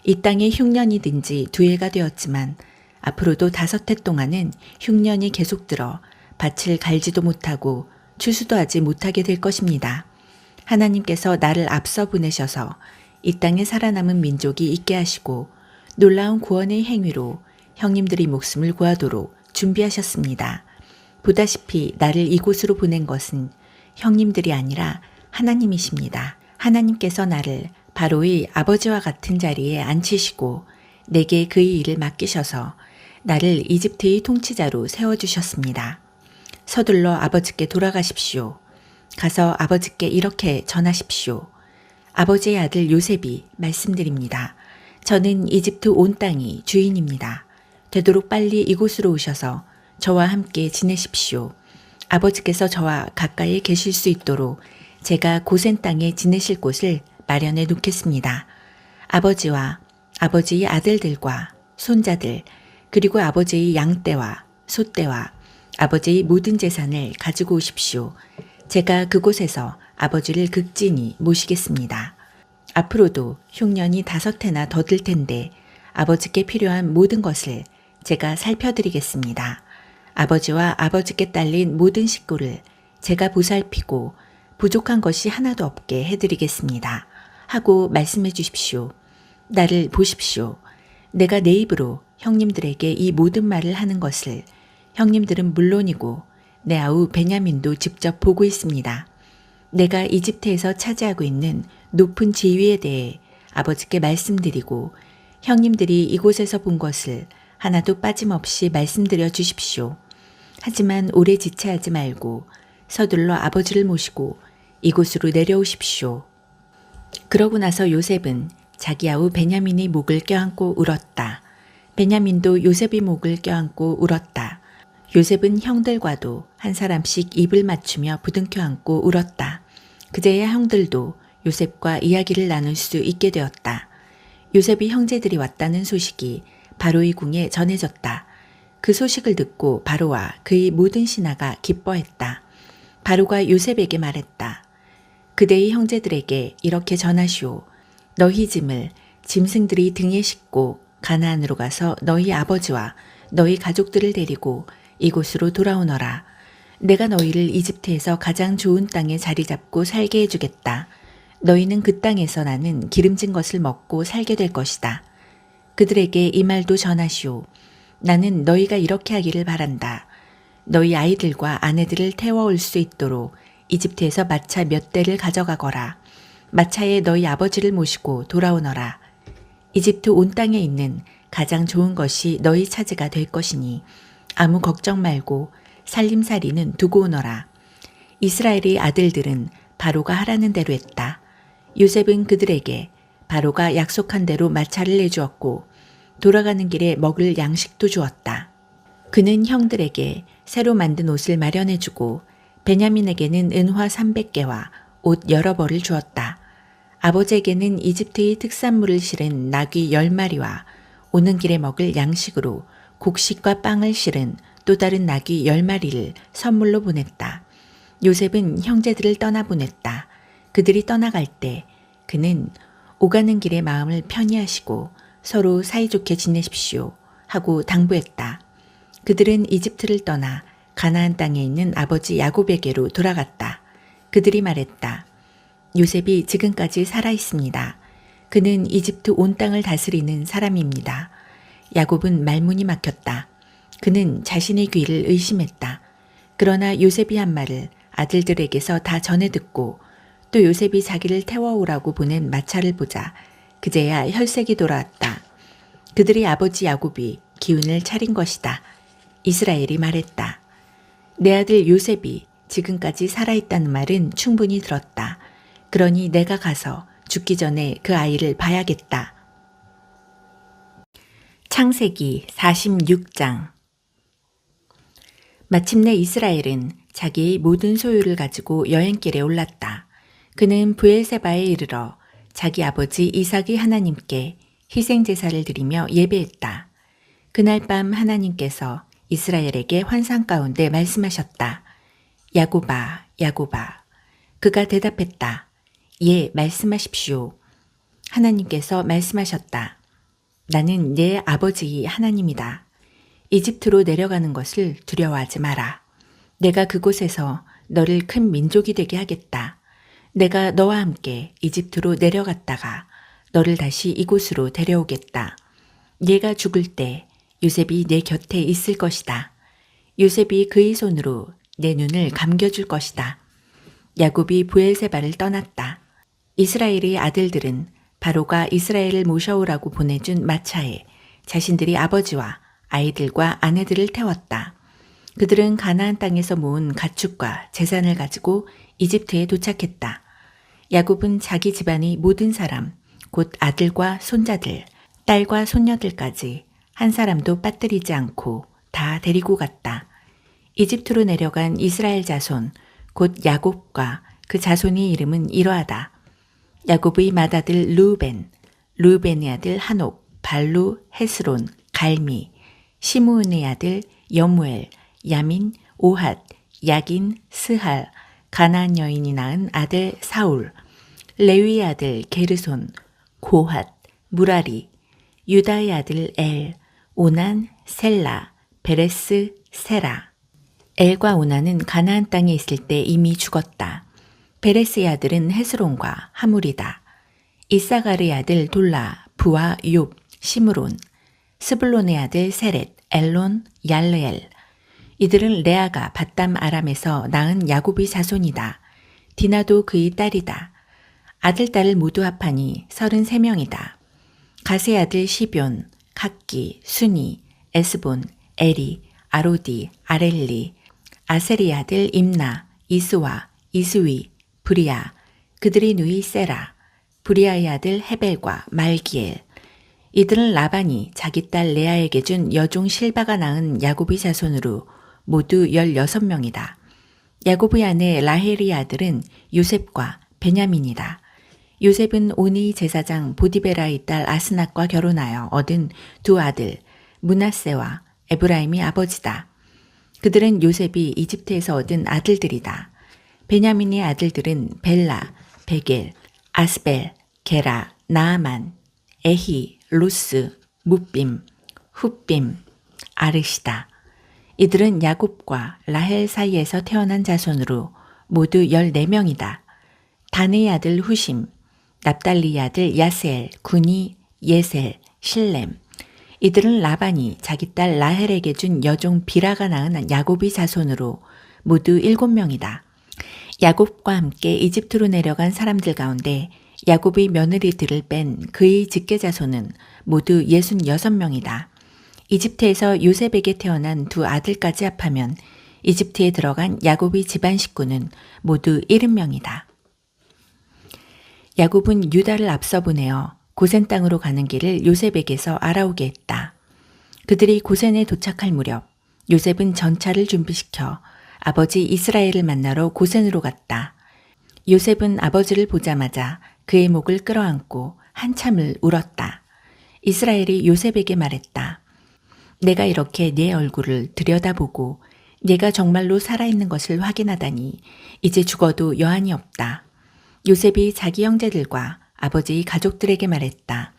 이 땅에 흉년이 든 지 2해가 되었지만 앞으로도 5해 동안은 흉년이 계속 들어 밭을 갈지도 못하고 추수도 하지 못하게 될 것입니다. 하나님께서 나를 앞서 보내셔서 이 땅에 살아남은 민족이 있게 하시고 놀라운 구원의 행위로 형님들이 목숨을 구하도록 준비하셨습니다. 보다시피 나를 이곳으로 보낸 것은 형님들이 아니라 하나님이십니다. 하나님께서 나를 바로의 아버지와 같은 자리에 앉히시고 내게 그의 일을 맡기셔서 나를 이집트의 통치자로 세워주셨습니다. 서둘러 아버지께 돌아가십시오. 가서 아버지께 이렇게 전하십시오. 아버지의 아들 요셉이 말씀드립니다. 저는 이집트 온 땅이 주인입니다. 되도록 빨리 이곳으로 오셔서 저와 함께 지내십시오. 아버지께서 저와 가까이 계실 수 있도록 제가 고센 땅에 지내실 곳을 마련해 놓겠습니다. 아버지와 아버지의 아들들과 손자들 그리고 아버지의 양떼와 소떼와 아버지의 모든 재산을 가지고 오십시오. 제가 그곳에서 아버지를 극진히 모시겠습니다. 앞으로도 흉년이 5해나 더 들 텐데 아버지께 필요한 모든 것을 제가 살펴드리겠습니다. 아버지와 아버지께 딸린 모든 식구를 제가 보살피고 부족한 것이 하나도 없게 해드리겠습니다. 하고 말씀해 주십시오. 나를 보십시오. 내가 내 입으로 형님들에게 이 모든 말을 하는 것을 형님들은 물론이고 내 아우 베냐민도 직접 보고 있습니다. 내가 이집트에서 차지하고 있는 높은 지위에 대해 아버지께 말씀드리고 형님들이 이곳에서 본 것을 하나도 빠짐없이 말씀드려 주십시오. 하지만 오래 지체하지 말고 서둘러 아버지를 모시고 이곳으로 내려오십시오. 그러고 나서 요셉은 자기 아우 베냐민의 목을 껴안고 울었다. 베냐민도 요셉의 목을 껴안고 울었다. 요셉은 형들과도 한 사람씩 입을 맞추며 부둥켜 안고 울었다. 그제야 형들도 요셉과 이야기를 나눌 수 있게 되었다. 요셉의 형제들이 왔다는 소식이 바로의 궁에 전해졌다. 그 소식을 듣고 바로와 그의 모든 신하가 기뻐했다. 바로가 요셉에게 말했다. 그대의 형제들에게 이렇게 전하시오. 너희 짐을 짐승들이 등에 싣고 가나안으로 가서 너희 아버지와 너희 가족들을 데리고 이곳으로 돌아오너라. 내가 너희를 이집트에서 가장 좋은 땅에 자리 잡고 살게 해주겠다. 너희는 그 땅에서 나는 기름진 것을 먹고 살게 될 것이다. 그들에게 이 말도 전하시오. 나는 너희가 이렇게 하기를 바란다. 너희 아이들과 아내들을 태워올 수 있도록 이집트에서 마차 몇 대를 가져가거라. 마차에 너희 아버지를 모시고 돌아오너라. 이집트 온 땅에 있는 가장 좋은 것이 너희 차지가 될 것이니 아무 걱정 말고 살림살이는 두고 오너라. 이스라엘의 아들들은 바로가 하라는 대로 했다. 요셉은 그들에게 바로가 약속한 대로 마차를 내주었고 돌아가는 길에 먹을 양식도 주었다. 그는 형들에게 새로 만든 옷을 마련해주고 베냐민에게는 은화 300개와 옷 여러 벌을 주었다. 아버지에게는 이집트의 특산물을 실은 나귀 10마리와 오는 길에 먹을 양식으로 곡식과 빵을 실은 또 다른 나귀 10마리를 선물로 보냈다. 요셉은 형제들을 떠나보냈다. 그들이 떠나갈 때 그는 오가는 길에 마음을 편히 하시고 서로 사이좋게 지내십시오 하고 당부했다. 그들은 이집트를 떠나 가나안 땅에 있는 아버지 야곱에게로 돌아갔다. 그들이 말했다. 요셉이 지금까지 살아 있습니다. 그는 이집트 온 땅을 다스리는 사람입니다. 야곱은 말문이 막혔다. 그는 자신의 귀를 의심했다. 그러나 요셉이 한 말을 아들들에게서 다 전해 듣고 또 요셉이 자기를 태워오라고 보낸 마차를 보자 그제야 혈색이 돌아왔다. 그들의 아버지 야곱이 기운을 차린 것이다. 이스라엘이 말했다. 내 아들 요셉이 지금까지 살아있다는 말은 충분히 들었다. 그러니 내가 가서 죽기 전에 그 아이를 봐야겠다. 창세기 46장. 마침내 이스라엘은 자기의 모든 소유를 가지고 여행길에 올랐다. 그는 브엘세바에 이르러 자기 아버지 이삭이 하나님께 희생제사를 드리며 예배했다. 그날 밤 하나님께서 이스라엘에게 환상 가운데 말씀하셨다. 야곱아, 야곱아. 그가 대답했다. 예, 말씀하십시오. 하나님께서 말씀하셨다. 나는 내 아버지 하나님이다. 이집트로 내려가는 것을 두려워하지 마라. 내가 그곳에서 너를 큰 민족이 되게 하겠다. 내가 너와 함께 이집트로 내려갔다가 너를 다시 이곳으로 데려오겠다. 네가 죽을 때 요셉이 내 곁에 있을 것이다. 요셉이 그의 손으로 내 눈을 감겨줄 것이다. 야곱이 브엘세바를 떠났다. 이스라엘의 아들들은 바로가 이스라엘을 모셔오라고 보내준 마차에 자신들이 아버지와 아이들과 아내들을 태웠다. 그들은 가나안 땅에서 모은 가축과 재산을 가지고 이집트에 도착했다. 야곱은 자기 집안의 모든 사람, 곧 아들과 손자들, 딸과 손녀들까지 한 사람도 빠뜨리지 않고 다 데리고 갔다. 이집트로 내려간 이스라엘 자손, 곧 야곱과 그 자손의 이름은 이러하다. 야곱의 맏아들 르우벤, 르우벤의 아들 한옥, 발루, 헤스론, 갈미, 시므온의 아들 여무엘, 야민, 오핫, 야긴, 스할, 가나안 여인이 낳은 아들 사울, 레위의 아들 게르손, 고핫, 무라리, 유다의 아들 엘, 오난, 셀라, 베레스, 세라. 엘과 오난은 가나안 땅에 있을 때 이미 죽었다. 베레스의 아들은 헤스론과 하물이다. 이사가르의 아들 돌라, 부와 욥, 시므론, 스불론의 아들 세렛, 엘론, 얄르엘. 이들은 레아가 밧담 아람에서 낳은 야곱의 자손이다. 디나도 그의 딸이다. 아들, 딸을 모두 합하니 33명이다. 가세 아들 시뵈, 각기, 순이, 에스본, 에리, 아로디, 아렐리, 아셀의 아들 임나, 이스와, 이스위, 브리아, 그들의 누이 세라, 브리아의 아들 헤벨과 말기엘. 이들은 라반이 자기 딸 레아에게 준 여종 실바가 낳은 야곱의 자손으로 모두 16명이다. 야곱의 아내 라헬의 아들은 요셉과 베냐민이다. 요셉은 오니 제사장 보디베라의 딸 아스낫과 결혼하여 얻은 두 아들 므낫세와 에브라임이 아버지다. 그들은 요셉이 이집트에서 얻은 아들들이다. 베냐민의 아들들은 벨라, 베겔, 아스벨, 게라, 나아만, 에히, 루스, 뭇빔, 훗빔, 아르시다. 이들은 야곱과 라헬 사이에서 태어난 자손으로 모두 14명이다. 단의 아들 후심, 납달리의 아들 야스엘, 구니, 예셀, 실렘. 이들은 라반이 자기 딸 라헬에게 준 여종 비라가 낳은 야곱의 자손으로 모두 7명이다. 야곱과 함께 이집트로 내려간 사람들 가운데 야곱의 며느리들을 뺀 그의 직계자손은 모두 66명이다. 이집트에서 요셉에게 태어난 두 아들까지 합하면 이집트에 들어간 야곱의 집안 식구는 모두 70명이다. 야곱은 유다를 앞서 보내어 고센 땅으로 가는 길을 요셉에게서 알아오게 했다. 그들이 고센에 도착할 무렵 요셉은 전차를 준비시켜 아버지 이스라엘을 만나러 고센으로 갔다. 요셉은 아버지를 보자마자 그의 목을 끌어안고 한참을 울었다. 이스라엘이 요셉에게 말했다. 내가 이렇게 네 얼굴을 들여다보고 네가 정말로 살아있는 것을 확인하다니 이제 죽어도 여한이 없다. 요셉이 자기 형제들과 아버지의 가족들에게 말했다.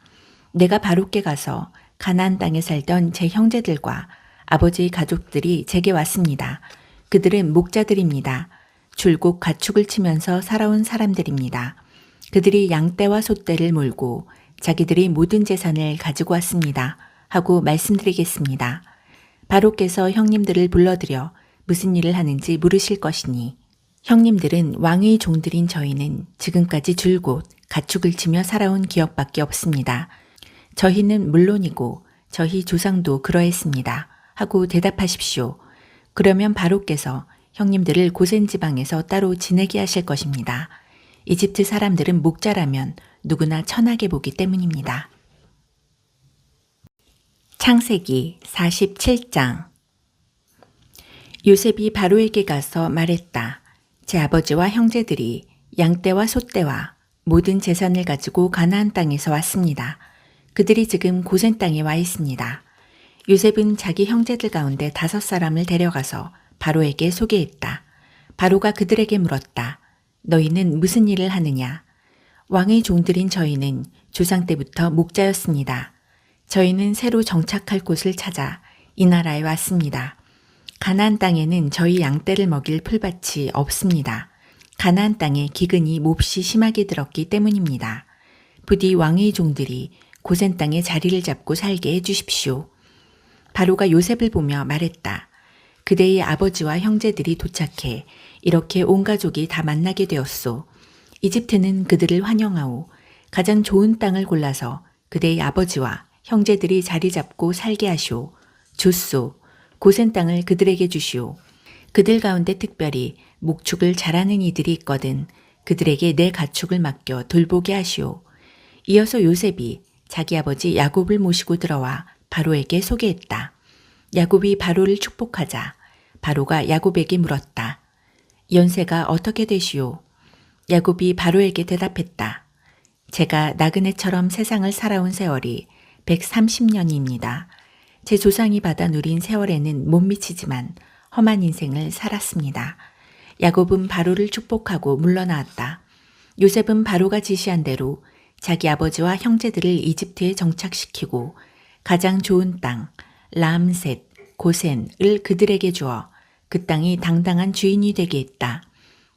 내가 바로께 가서 가나안 땅에 살던 제 형제들과 아버지의 가족들이 제게 왔습니다. 그들은 목자들입니다. 줄곧 가축을 치면서 살아온 사람들입니다. 그들이 양떼와 소떼를 몰고 자기들이 모든 재산을 가지고 왔습니다. 하고 말씀드리겠습니다. 바로께서 형님들을 불러들여 무슨 일을 하는지 물으실 것이니 형님들은 왕의 종들인 저희는 지금까지 줄곧 가축을 치며 살아온 기억밖에 없습니다. 저희는 물론이고 저희 조상도 그러했습니다. 하고 대답하십시오. 그러면 바로께서 형님들을 고센 지방에서 따로 지내게 하실 것입니다. 이집트 사람들은 목자라면 누구나 천하게 보기 때문입니다. 창세기 47장. 요셉이 바로에게 가서 말했다. 제 아버지와 형제들이 양떼와 소떼와 모든 재산을 가지고 가나안 땅에서 왔습니다. 그들이 지금 고센 땅에 와 있습니다. 요셉은 자기 형제들 가운데 5사람을 데려가서 바로에게 소개했다. 바로가 그들에게 물었다. 너희는 무슨 일을 하느냐? 왕의 종들인 저희는 조상 때부터 목자였습니다. 저희는 새로 정착할 곳을 찾아 이 나라에 왔습니다. 가나안 땅에는 저희 양떼를 먹일 풀밭이 없습니다. 가나안 땅에 기근이 몹시 심하게 들었기 때문입니다. 부디 왕의 종들이 고센 땅에 자리를 잡고 살게 해주십시오. 바로가 요셉을 보며 말했다. 그대의 아버지와 형제들이 도착해 이렇게 온 가족이 다 만나게 되었소. 이집트는 그들을 환영하오. 가장 좋은 땅을 골라서 그대의 아버지와 형제들이 자리 잡고 살게 하시오. 좋소. 고센 땅을 그들에게 주시오. 그들 가운데 특별히 목축을 잘하는 이들이 있거든 그들에게 내 가축을 맡겨 돌보게 하시오. 이어서 요셉이 자기 아버지 야곱을 모시고 들어와 바로에게 소개했다. 야곱이 바로를 축복하자 바로가 야곱에게 물었다. 연세가 어떻게 되시오? 야곱이 바로에게 대답했다. 제가 나그네처럼 세상을 살아온 세월이 130년입니다. 제 조상이 받아 누린 세월에는 못 미치지만 험한 인생을 살았습니다. 야곱은 바로를 축복하고 물러나왔다. 요셉은 바로가 지시한 대로 자기 아버지와 형제들을 이집트에 정착시키고 가장 좋은 땅 라암셋, 고센을 그들에게 주어 그 땅이 당당한 주인이 되게 했다.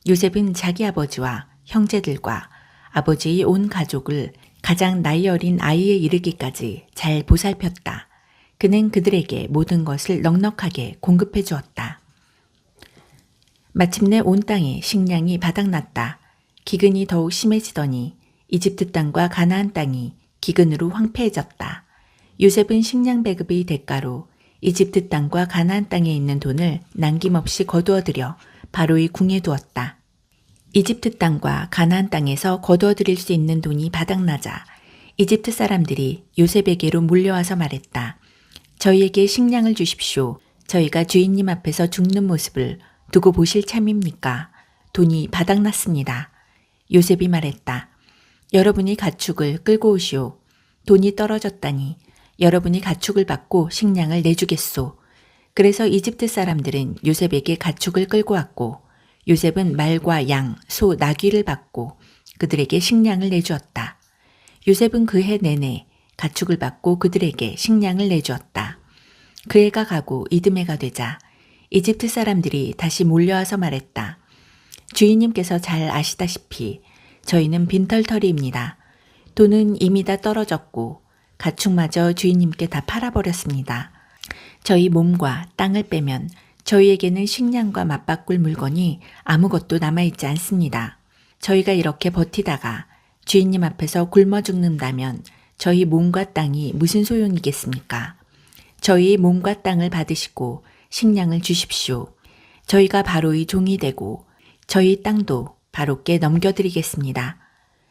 요셉은 자기 아버지와 형제들과 아버지의 온 가족을 가장 나이 어린 아이에 이르기까지 잘 보살폈다. 그는 그들에게 모든 것을 넉넉하게 공급해 주었다. 마침내 온 땅에 식량이 바닥났다. 기근이 더욱 심해지더니 이집트 땅과 가나안 땅이 기근으로 황폐해졌다. 요셉은 식량 배급의 대가로 이집트 땅과 가나안 땅에 있는 돈을 남김없이 거두어들여 바로의 궁에 두었다. 이집트 땅과 가나안 땅에서 거두어들일 수 있는 돈이 바닥나자 이집트 사람들이 요셉에게로 몰려와서 말했다. 저희에게 식량을 주십시오. 저희가 주인님 앞에서 죽는 모습을 두고 보실 참입니까? 돈이 바닥났습니다. 요셉이 말했다. 여러분이 가축을 끌고 오시오. 돈이 떨어졌다니 여러분이 가축을 받고 식량을 내주겠소. 그래서 이집트 사람들은 요셉에게 가축을 끌고 왔고 요셉은 말과 양, 소, 나귀를 받고 그들에게 식량을 내주었다. 요셉은 그 해 내내 가축을 받고 그들에게 식량을 내주었다. 그 해가 가고 이듬해가 되자 이집트 사람들이 다시 몰려와서 말했다. 주인님께서 잘 아시다시피 저희는 빈털터리입니다. 돈은 이미 다 떨어졌고 가축마저 주인님께 다 팔아버렸습니다. 저희 몸과 땅을 빼면 저희에게는 식량과 맞바꿀 물건이 아무것도 남아있지 않습니다. 저희가 이렇게 버티다가 주인님 앞에서 굶어 죽는다면 저희 몸과 땅이 무슨 소용이겠습니까? 저희 몸과 땅을 받으시고 식량을 주십시오. 저희가 바로의 종이 되고 저희 땅도 바로께 넘겨드리겠습니다.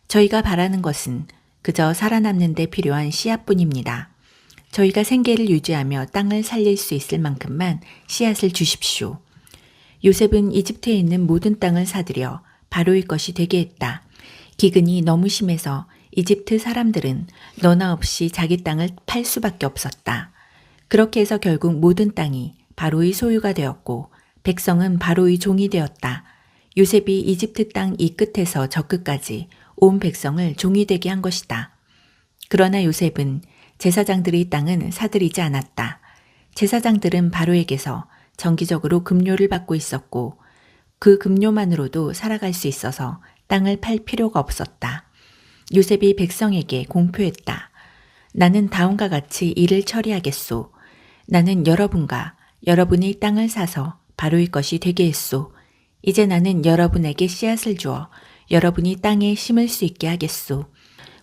저희가 바라는 것은 그저 살아남는 데 필요한 씨앗뿐입니다. 저희가 생계를 유지하며 땅을 살릴 수 있을 만큼만 씨앗을 주십시오. 요셉은 이집트에 있는 모든 땅을 사들여 바로의 것이 되게 했다. 기근이 너무 심해서 이집트 사람들은 너나 없이 자기 땅을 팔 수밖에 없었다. 그렇게 해서 결국 모든 땅이 바로의 소유가 되었고 백성은 바로의 종이 되었다. 요셉이 이집트 땅 이 끝에서 저 끝까지 온 백성을 종이 되게 한 것이다. 그러나 요셉은 제사장들의 땅은 사들이지 않았다. 제사장들은 바로에게서 정기적으로 급료를 받고 있었고 그 급료만으로도 살아갈 수 있어서 땅을 팔 필요가 없었다. 요셉이 백성에게 공표했다. 나는 다음과 같이 일을 처리하겠소. 나는 여러분과 여러분의 땅을 사서 바로의 것이 되게 했소. 이제 나는 여러분에게 씨앗을 주어 여러분이 땅에 심을 수 있게 하겠소.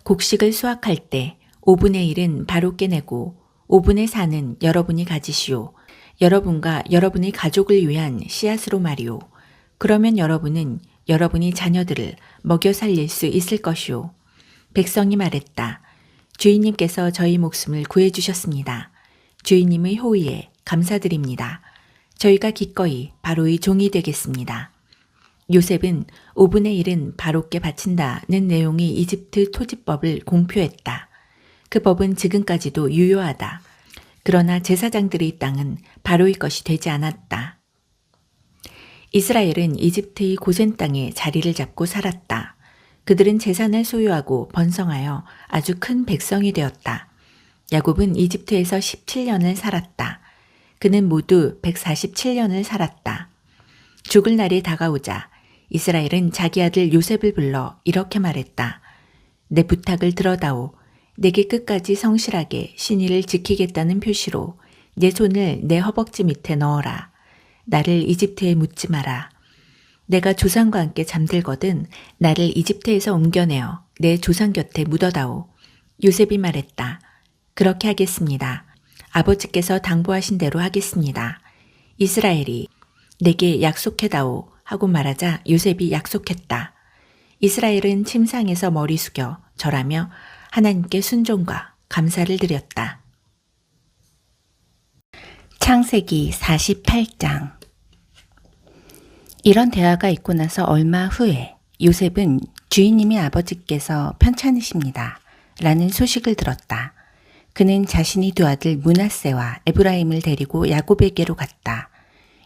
곡식을 수확할 때 5분의 1은 바로께 내고 5분의 4는 여러분이 가지시오. 여러분과 여러분의 가족을 위한 씨앗으로 말이오. 그러면 여러분은 여러분이 자녀들을 먹여 살릴 수 있을 것이오. 백성이 말했다. 주인님께서 저희 목숨을 구해주셨습니다. 주인님의 호의에 감사드립니다. 저희가 기꺼이 바로의 종이 되겠습니다. 요셉은 5분의 1은 바로께 바친다는 내용의 이집트 토지법을 공표했다. 그 법은 지금까지도 유효하다. 그러나 제사장들의 땅은 바로의 것이 되지 않았다. 이스라엘은 이집트의 고센 땅에 자리를 잡고 살았다. 그들은 재산을 소유하고 번성하여 아주 큰 백성이 되었다. 야곱은 이집트에서 17년을 살았다. 그는 모두 147년을 살았다. 죽을 날이 다가오자 이스라엘은 자기 아들 요셉을 불러 이렇게 말했다. 내 부탁을 들어다오. 내게 끝까지 성실하게 신의를 지키겠다는 표시로 내 손을 내 허벅지 밑에 넣어라. 나를 이집트에 묻지 마라. 내가 조상과 함께 잠들거든 나를 이집트에서 옮겨내어 내 조상 곁에 묻어다오. 요셉이 말했다. 그렇게 하겠습니다. 아버지께서 당부하신 대로 하겠습니다. 이스라엘이 내게 약속해다오 하고 말하자 요셉이 약속했다. 이스라엘은 침상에서 머리 숙여 절하며 하나님께 순종과 감사를 드렸다. 창세기 48장. 이런 대화가 있고 나서 얼마 후에 요셉은 주인님이 아버지께서 편찮으십니다 라는 소식을 들었다. 그는 자신이 두 아들 므낫세와 에브라임을 데리고 야곱에게로 갔다.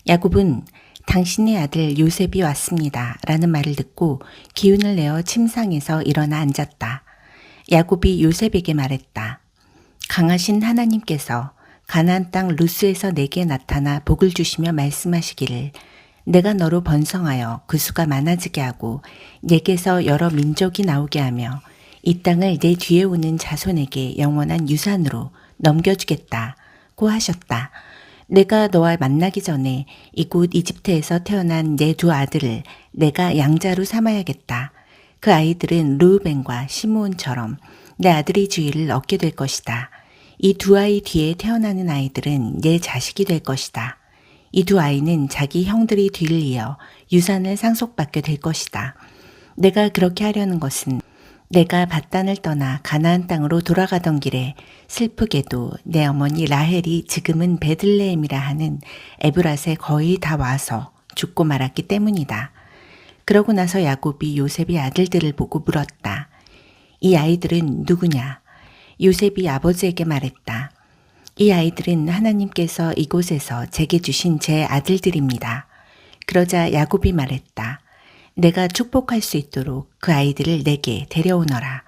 야곱은 당신의 아들 요셉이 왔습니다 라는 말을 듣고 기운을 내어 침상에서 일어나 앉았다. 야곱이 요셉에게 말했다. 강하신 하나님께서 가나안 땅 루스에서 내게 나타나 복을 주시며 말씀하시기를 내가 너로 번성하여 그 수가 많아지게 하고 내게서 여러 민족이 나오게 하며 이 땅을 내 뒤에 오는 자손에게 영원한 유산으로 넘겨주겠다고 하셨다. 내가 너와 만나기 전에 이곳 이집트에서 태어난 내 두 아들을 내가 양자로 삼아야겠다. 그 아이들은 르우벤과 시므온처럼 내 아들의 주의를 얻게 될 것이다. 이 두 아이 뒤에 태어나는 아이들은 내 자식이 될 것이다. 이 두 아이는 자기 형들이 뒤를 이어 유산을 상속받게 될 것이다. 내가 그렇게 하려는 것은 내가 밧단을 떠나 가나안 땅으로 돌아가던 길에 슬프게도 내 어머니 라헬이 지금은 베들레헴이라 하는 에브랏에 거의 다 와서 죽고 말았기 때문이다. 그러고 나서 야곱이 요셉의 아들들을 보고 물었다. 이 아이들은 누구냐? 요셉이 아버지에게 말했다. 이 아이들은 하나님께서 이곳에서 제게 주신 제 아들들입니다. 그러자 야곱이 말했다. 내가 축복할 수 있도록 그 아이들을 내게 데려오너라.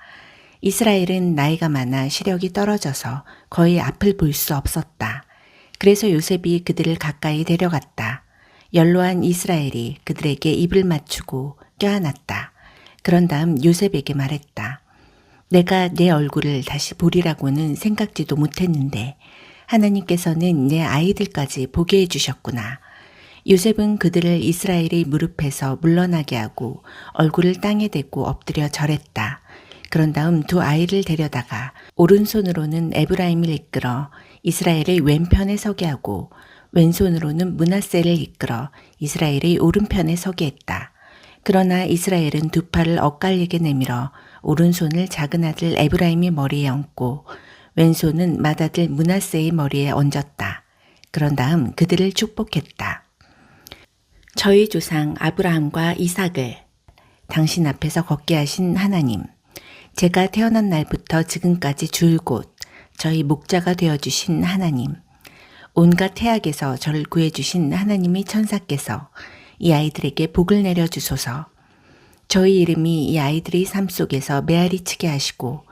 이스라엘은 나이가 많아 시력이 떨어져서 거의 앞을 볼 수 없었다. 그래서 요셉이 그들을 가까이 데려갔다. 연로한 이스라엘이 그들에게 입을 맞추고 껴안았다. 그런 다음 요셉에게 말했다. 내가 내 얼굴을 다시 보리라고는 생각지도 못했는데 하나님께서는 내 아이들까지 보게 해주셨구나. 요셉은 그들을 이스라엘의 무릎에서 물러나게 하고 얼굴을 땅에 대고 엎드려 절했다. 그런 다음 두 아이를 데려다가 오른손으로는 에브라임을 이끌어 이스라엘의 왼편에 서게 하고 왼손으로는 므낫세를 이끌어 이스라엘의 오른편에 서게 했다. 그러나 이스라엘은 두 팔을 엇갈리게 내밀어 오른손을 작은 아들 에브라임의 머리에 얹고 왼손은 맏아들 므낫세의 머리에 얹었다. 그런 다음 그들을 축복했다. 저희 조상 아브라함과 이삭을 당신 앞에서 걷게 하신 하나님, 제가 태어난 날부터 지금까지 줄곧 저희 목자가 되어주신 하나님, 온갖 태악에서 저를 구해주신 하나님의 천사께서 이 아이들에게 복을 내려주소서. 저희 이름이 이 아이들의 삶 속에서 메아리치게 하시고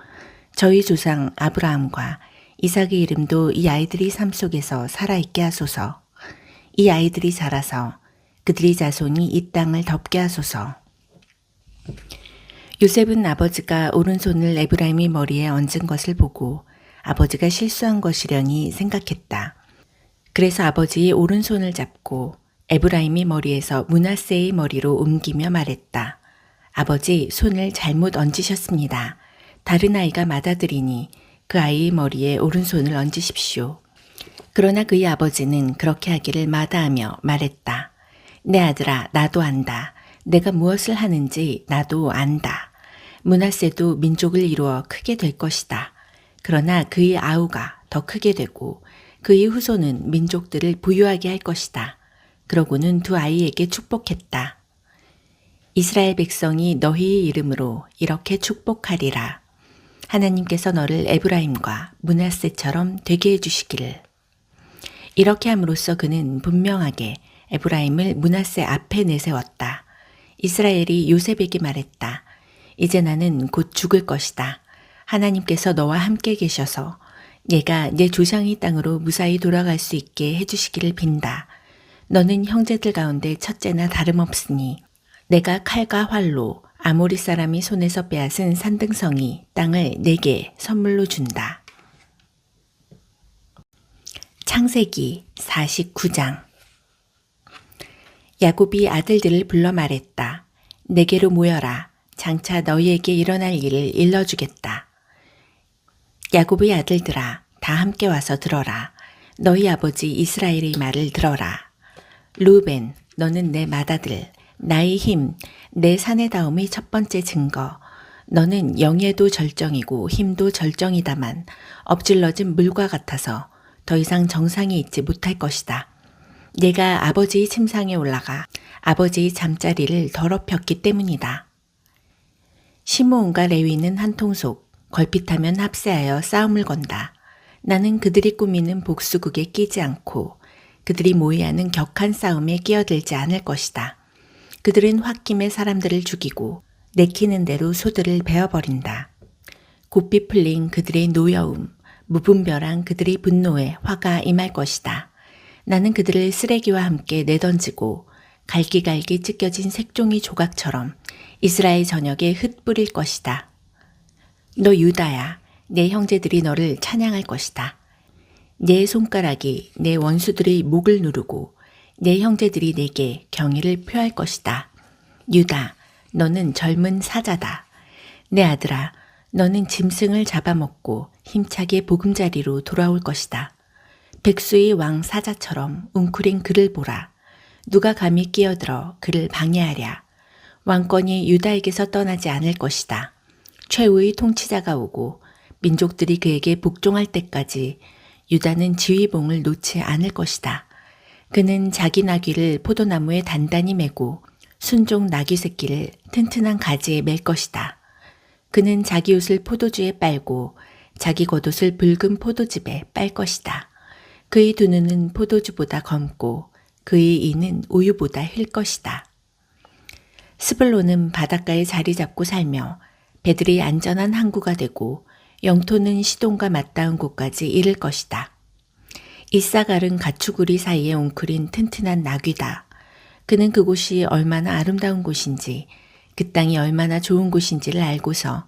저희 조상 아브라함과 이삭의 이름도 이 아이들의 삶 속에서 살아있게 하소서. 이 아이들이 자라서 그들의 자손이 이 땅을 덮게 하소서. 요셉은 아버지가 오른손을 에브라임의 머리에 얹은 것을 보고 아버지가 실수한 것이려니 생각했다. 그래서 아버지의 오른손을 잡고 에브라임의 머리에서 므낫세의 머리로 옮기며 말했다. 아버지, 손을 잘못 얹으셨습니다. 다른 아이가 맏아들이니 그 아이의 머리에 오른손을 얹으십시오. 그러나 그의 아버지는 그렇게 하기를 마다하며 말했다. 내 아들아, 나도 안다. 내가 무엇을 하는지 나도 안다. 므낫세도 민족을 이루어 크게 될 것이다. 그러나 그의 아우가 더 크게 되고 그의 후손은 민족들을 부유하게 할 것이다. 그러고는 두 아이에게 축복했다. 이스라엘 백성이 너희의 이름으로 이렇게 축복하리라. 하나님께서 너를 에브라임과 므낫세처럼 되게 해주시기를. 이렇게 함으로써 그는 분명하게 에브라임을 므낫세 앞에 내세웠다. 이스라엘이 요셉에게 말했다. 이제 나는 곧 죽을 것이다. 하나님께서 너와 함께 계셔서 내가 내 조상의 땅으로 무사히 돌아갈 수 있게 해주시기를 빈다. 너는 형제들 가운데 첫째나 다름없으니 내가 칼과 활로 아모리 사람이 손에서 빼앗은 산등성이 땅을 내게 선물로 준다. 창세기 49장. 야곱이 아들들을 불러 말했다. 내게로 모여라. 장차 너희에게 일어날 일을 일러주겠다. 야곱의 아들들아, 다 함께 와서 들어라. 너희 아버지 이스라엘의 말을 들어라. 루벤, 너는 내 맏아들, 나의 힘, 내 사내다움의 첫 번째 증거. 너는 영예도 절정이고 힘도 절정이다만 엎질러진 물과 같아서 더 이상 정상이 있지 못할 것이다. 내가 아버지의 침상에 올라가 아버지의 잠자리를 더럽혔기 때문이다. 시므온과 레위는 한 통속, 걸핏하면 합세하여 싸움을 건다. 나는 그들이 꾸미는 복수극에 끼지 않고 그들이 모의하는 격한 싸움에 끼어들지 않을 것이다. 그들은 홧김에 사람들을 죽이고 내키는 대로 소들을 베어버린다. 곱비 풀린 그들의 노여움, 무분별한 그들의 분노에 화가 임할 것이다. 나는 그들을 쓰레기와 함께 내던지고 갈기갈기 찢겨진 색종이 조각처럼 이스라엘 전역에 흩뿌릴 것이다. 너 유다야, 내 형제들이 너를 찬양할 것이다. 내 손가락이 내 원수들의 목을 누르고 내 형제들이 내게 경의를 표할 것이다. 유다, 너는 젊은 사자다. 내 아들아, 너는 짐승을 잡아먹고 힘차게 보금자리로 돌아올 것이다. 백수의 왕 사자처럼 웅크린 그를 보라. 누가 감히 끼어들어 그를 방해하랴. 왕권이 유다에게서 떠나지 않을 것이다. 최후의 통치자가 오고 민족들이 그에게 복종할 때까지 유다는 지휘봉을 놓지 않을 것이다. 그는 자기 나귀를 포도나무에 단단히 메고 순종 나귀 새끼를 튼튼한 가지에 맬 것이다. 그는 자기 옷을 포도주에 빨고 자기 겉옷을 붉은 포도즙에 빨 것이다. 그의 두 눈은 포도주보다 검고 그의 이는 우유보다 흘 것이다. 스불론은 바닷가에 자리 잡고 살며 배들이 안전한 항구가 되고 영토는 시돈과 맞닿은 곳까지 이를 것이다. 이사갈은 가축우리 사이에 웅크린 튼튼한 나귀다. 그는 그곳이 얼마나 아름다운 곳인지 그 땅이 얼마나 좋은 곳인지를 알고서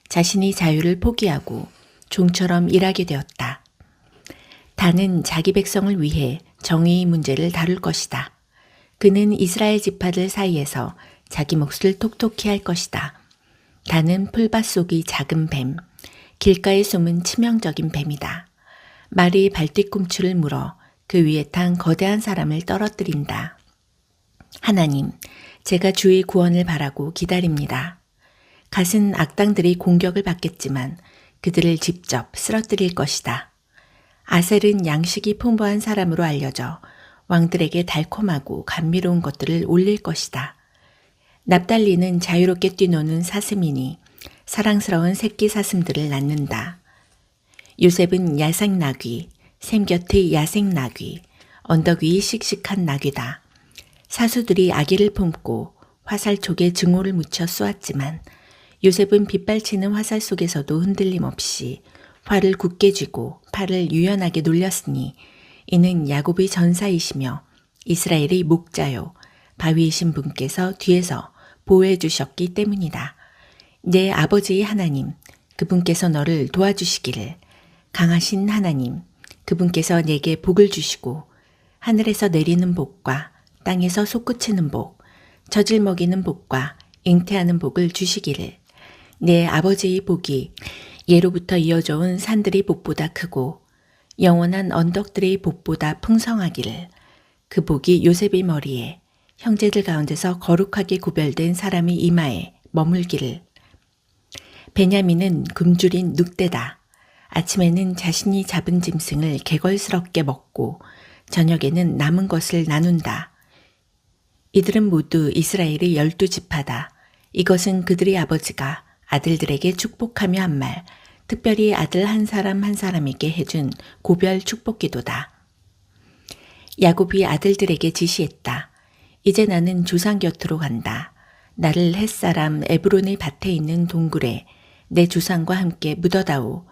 자신이 자유를 포기하고 종처럼 일하게 되었다. 단은 자기 백성을 위해 정의의 문제를 다룰 것이다. 그는 이스라엘 지파들 사이에서 자기 몫을 톡톡히 할 것이다. 단은 풀밭 속의 작은 뱀, 길가에 숨은 치명적인 뱀이다. 말이 발뒤꿈치를 물어 그 위에 탄 거대한 사람을 떨어뜨린다. 하나님, 제가 주의 구원을 바라고 기다립니다. 갓은 악당들이 공격을 받겠지만 그들을 직접 쓰러뜨릴 것이다. 아셀은 양식이 풍부한 사람으로 알려져 왕들에게 달콤하고 감미로운 것들을 올릴 것이다. 납달리는 자유롭게 뛰노는 사슴이니 사랑스러운 새끼 사슴들을 낳는다. 요셉은 야생 나귀, 샘 곁의 야생 나귀, 언덕 위의 씩씩한 나귀다. 사수들이 아기를 품고 화살촉에 증오를 묻혀 쏘았지만 요셉은 빗발치는 화살 속에서도 흔들림 없이 활을 굳게 쥐고 팔을 유연하게 놀렸으니 이는 야곱의 전사이시며 이스라엘의 목자요 바위이신 분께서 뒤에서 보호해 주셨기 때문이다. 내 아버지의 하나님, 그분께서 너를 도와주시기를. 강하신 하나님, 그분께서 내게 복을 주시고 하늘에서 내리는 복과 땅에서 솟구치는 복, 젖을 먹이는 복과 잉태하는 복을 주시기를. 내 아버지의 복이 예로부터 이어져 온 산들의 복보다 크고 영원한 언덕들의 복보다 풍성하기를. 그 복이 요셉의 머리에 형제들 가운데서 거룩하게 구별된 사람의 이마에 머물기를. 베냐민은 굶주린 늑대다. 아침에는 자신이 잡은 짐승을 개걸스럽게 먹고 저녁에는 남은 것을 나눈다. 이들은 모두 이스라엘의 12지파다. 이것은 그들의 아버지가 아들들에게 축복하며 한 말, 특별히 아들 한 사람 한 사람에게 해준 고별 축복기도다. 야곱이 아들들에게 지시했다. 이제 나는 조상 곁으로 간다. 나를 햇사람 에브론의 밭에 있는 동굴에 내 조상과 함께 묻어다오.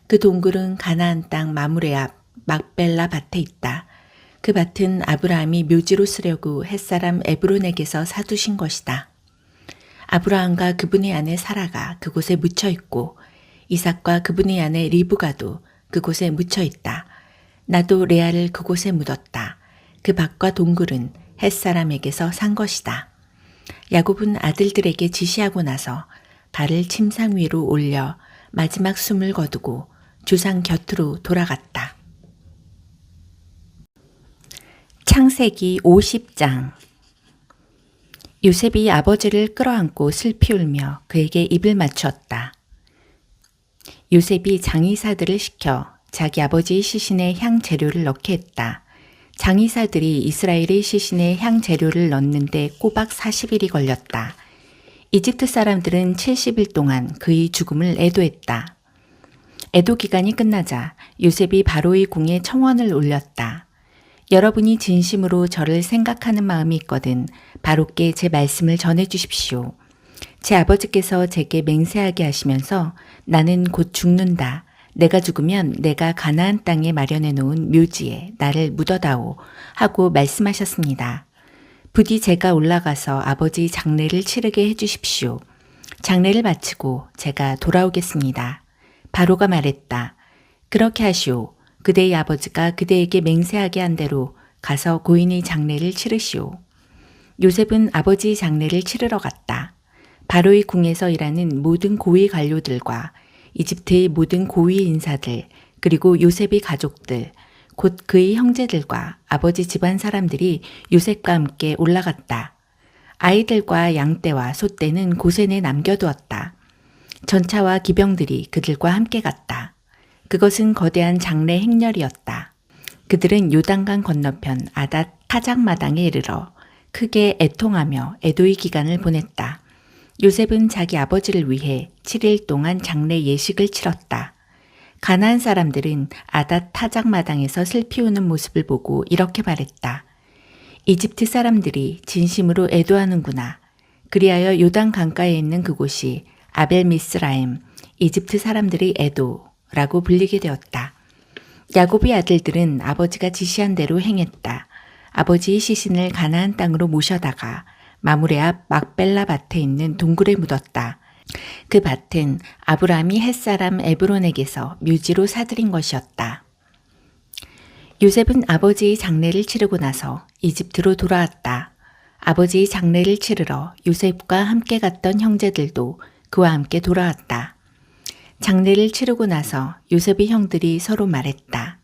그 동굴은 가나안 땅 마므레 앞 막벨라 밭에 있다. 그 밭은 아브라함이 묘지로 쓰려고 햇사람 에브론에게서 사두신 것이다. 아브라함과 그분의 아내 사라가 그곳에 묻혀 있고 이삭과 그분의 아내 리브가도 그곳에 묻혀 있다. 나도 레아를 그곳에 묻었다. 그 밭과 동굴은 햇사람에게서 산 것이다. 야곱은 아들들에게 지시하고 나서 발을 침상 위로 올려 마지막 숨을 거두고 조상 곁으로 돌아갔다. 창세기 50장. 요셉이 아버지를 끌어안고 슬피 울며 그에게 입을 맞추었다. 요셉이 장의사들을 시켜 자기 아버지의 시신에 향 재료를 넣게 했다. 장의사들이 이스라엘의 시신에 향 재료를 넣는데 꼬박 40일이 걸렸다. 이집트 사람들은 70일 동안 그의 죽음을 애도했다. 애도 기간이 끝나자 요셉이 바로의 궁에 청원을 올렸다. 여러분이 진심으로 저를 생각하는 마음이 있거든 바로께 제 말씀을 전해 주십시오. 제 아버지께서 제게 맹세하게 하시면서 나는 곧 죽는다. 내가 죽으면 내가 가나안 땅에 마련해 놓은 묘지에 나를 묻어다오 하고 말씀하셨습니다. 부디 제가 올라가서 아버지 장례를 치르게 해주십시오. 장례를 마치고 제가 돌아오겠습니다. 바로가 말했다. 그렇게 하시오. 그대의 아버지가 그대에게 맹세하게 한 대로 가서 고인의 장례를 치르시오. 요셉은 아버지의 장례를 치르러 갔다. 바로의 궁에서 일하는 모든 고위 관료들과 이집트의 모든 고위 인사들, 그리고 요셉의 가족들, 곧 그의 형제들과 아버지 집안 사람들이 요셉과 함께 올라갔다. 아이들과 양떼와 소떼는 고센에 남겨두었다. 전차와 기병들이 그들과 함께 갔다. 그것은 거대한 장래 행렬이었다. 그들은 요단강 건너편 아닷 타작마당에 이르러 크게 애통하며 애도의 기간을 보냈다. 요셉은 자기 아버지를 위해 7일 동안 장례 예식을 치렀다. 가나안 사람들은 아닷 타작마당에서 슬피 우는 모습을 보고 이렇게 말했다. 이집트 사람들이 진심으로 애도하는구나. 그리하여 요단 강가에 있는 그곳이 아벨미스라임, 이집트 사람들의 애도라고 불리게 되었다. 야곱의 아들들은 아버지가 지시한 대로 행했다. 아버지의 시신을 가나안 땅으로 모셔다가 마므레 앞 막벨라 밭에 있는 동굴에 묻었다. 그 밭은 아브라함이 햇사람 에브론에게서 묘지로 사들인 것이었다. 요셉은 아버지의 장례를 치르고 나서 이집트로 돌아왔다. 아버지의 장례를 치르러 요셉과 함께 갔던 형제들도 그와 함께 돌아왔다. 장례를 치르고 나서 요셉의 형들이 서로 말했다.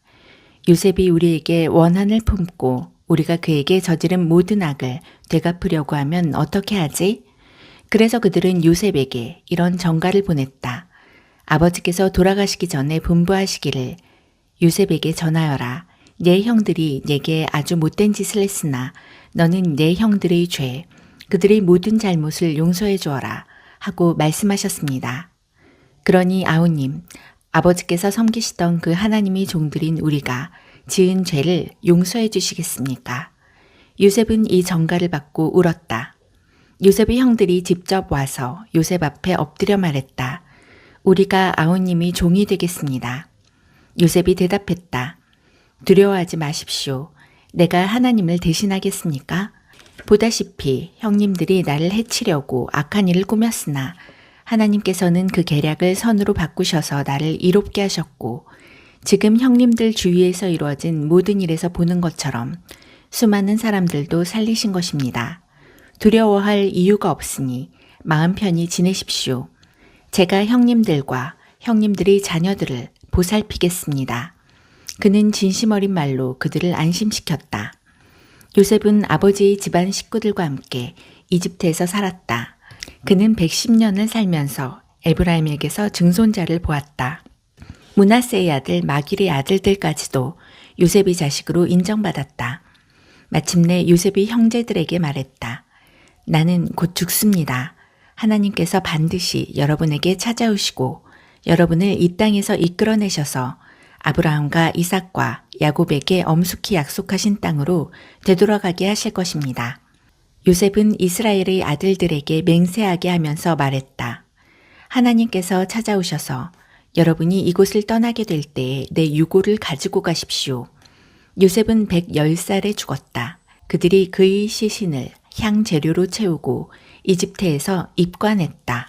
요셉이 우리에게 원한을 품고 우리가 그에게 저지른 모든 악을 되갚으려고 하면 어떻게 하지? 그래서 그들은 요셉에게 이런 전가를 보냈다. 아버지께서 돌아가시기 전에 분부하시기를 요셉에게 전하여라. 내 형들이 내게 아주 못된 짓을 했으나 너는 내 형들의 죄, 그들의 모든 잘못을 용서해 주어라 하고 말씀하셨습니다. 그러니 아우님, 아버지께서 섬기시던 그 하나님의 종들인 우리가 지은 죄를 용서해 주시겠습니까? 요셉은 이 전가를 받고 울었다. 요셉의 형들이 직접 와서 요셉 앞에 엎드려 말했다. 우리가 아우님이 종이 되겠습니다. 요셉이 대답했다. 두려워하지 마십시오. 내가 하나님을 대신하겠습니까? 보다시피 형님들이 나를 해치려고 악한 일을 꾸몄으나 하나님께서는 그 계략을 선으로 바꾸셔서 나를 이롭게 하셨고 지금 형님들 주위에서 이루어진 모든 일에서 보는 것처럼 수많은 사람들도 살리신 것입니다. 두려워할 이유가 없으니 마음 편히 지내십시오. 제가 형님들과 형님들의 자녀들을 보살피겠습니다. 그는 진심 어린 말로 그들을 안심시켰다. 요셉은 아버지의 집안 식구들과 함께 이집트에서 살았다. 그는 110년을 살면서 에브라임에게서 증손자를 보았다. 므낫세의 아들 마길의 아들들까지도 요셉의 자식으로 인정받았다. 마침내 요셉이 형제들에게 말했다. 나는 곧 죽습니다. 하나님께서 반드시 여러분에게 찾아오시고 여러분을 이 땅에서 이끌어내셔서 아브라함과 이삭과 야곱에게 엄숙히 약속하신 땅으로 되돌아가게 하실 것입니다. 요셉은 이스라엘의 아들들에게 맹세하게 하면서 말했다. 하나님께서 찾아오셔서 여러분이 이곳을 떠나게 될 때에 내 유고를 가지고 가십시오. 요셉은 110살에 죽었다. 그들이 그의 시신을 향 재료로 채우고 이집트에서 입관했다.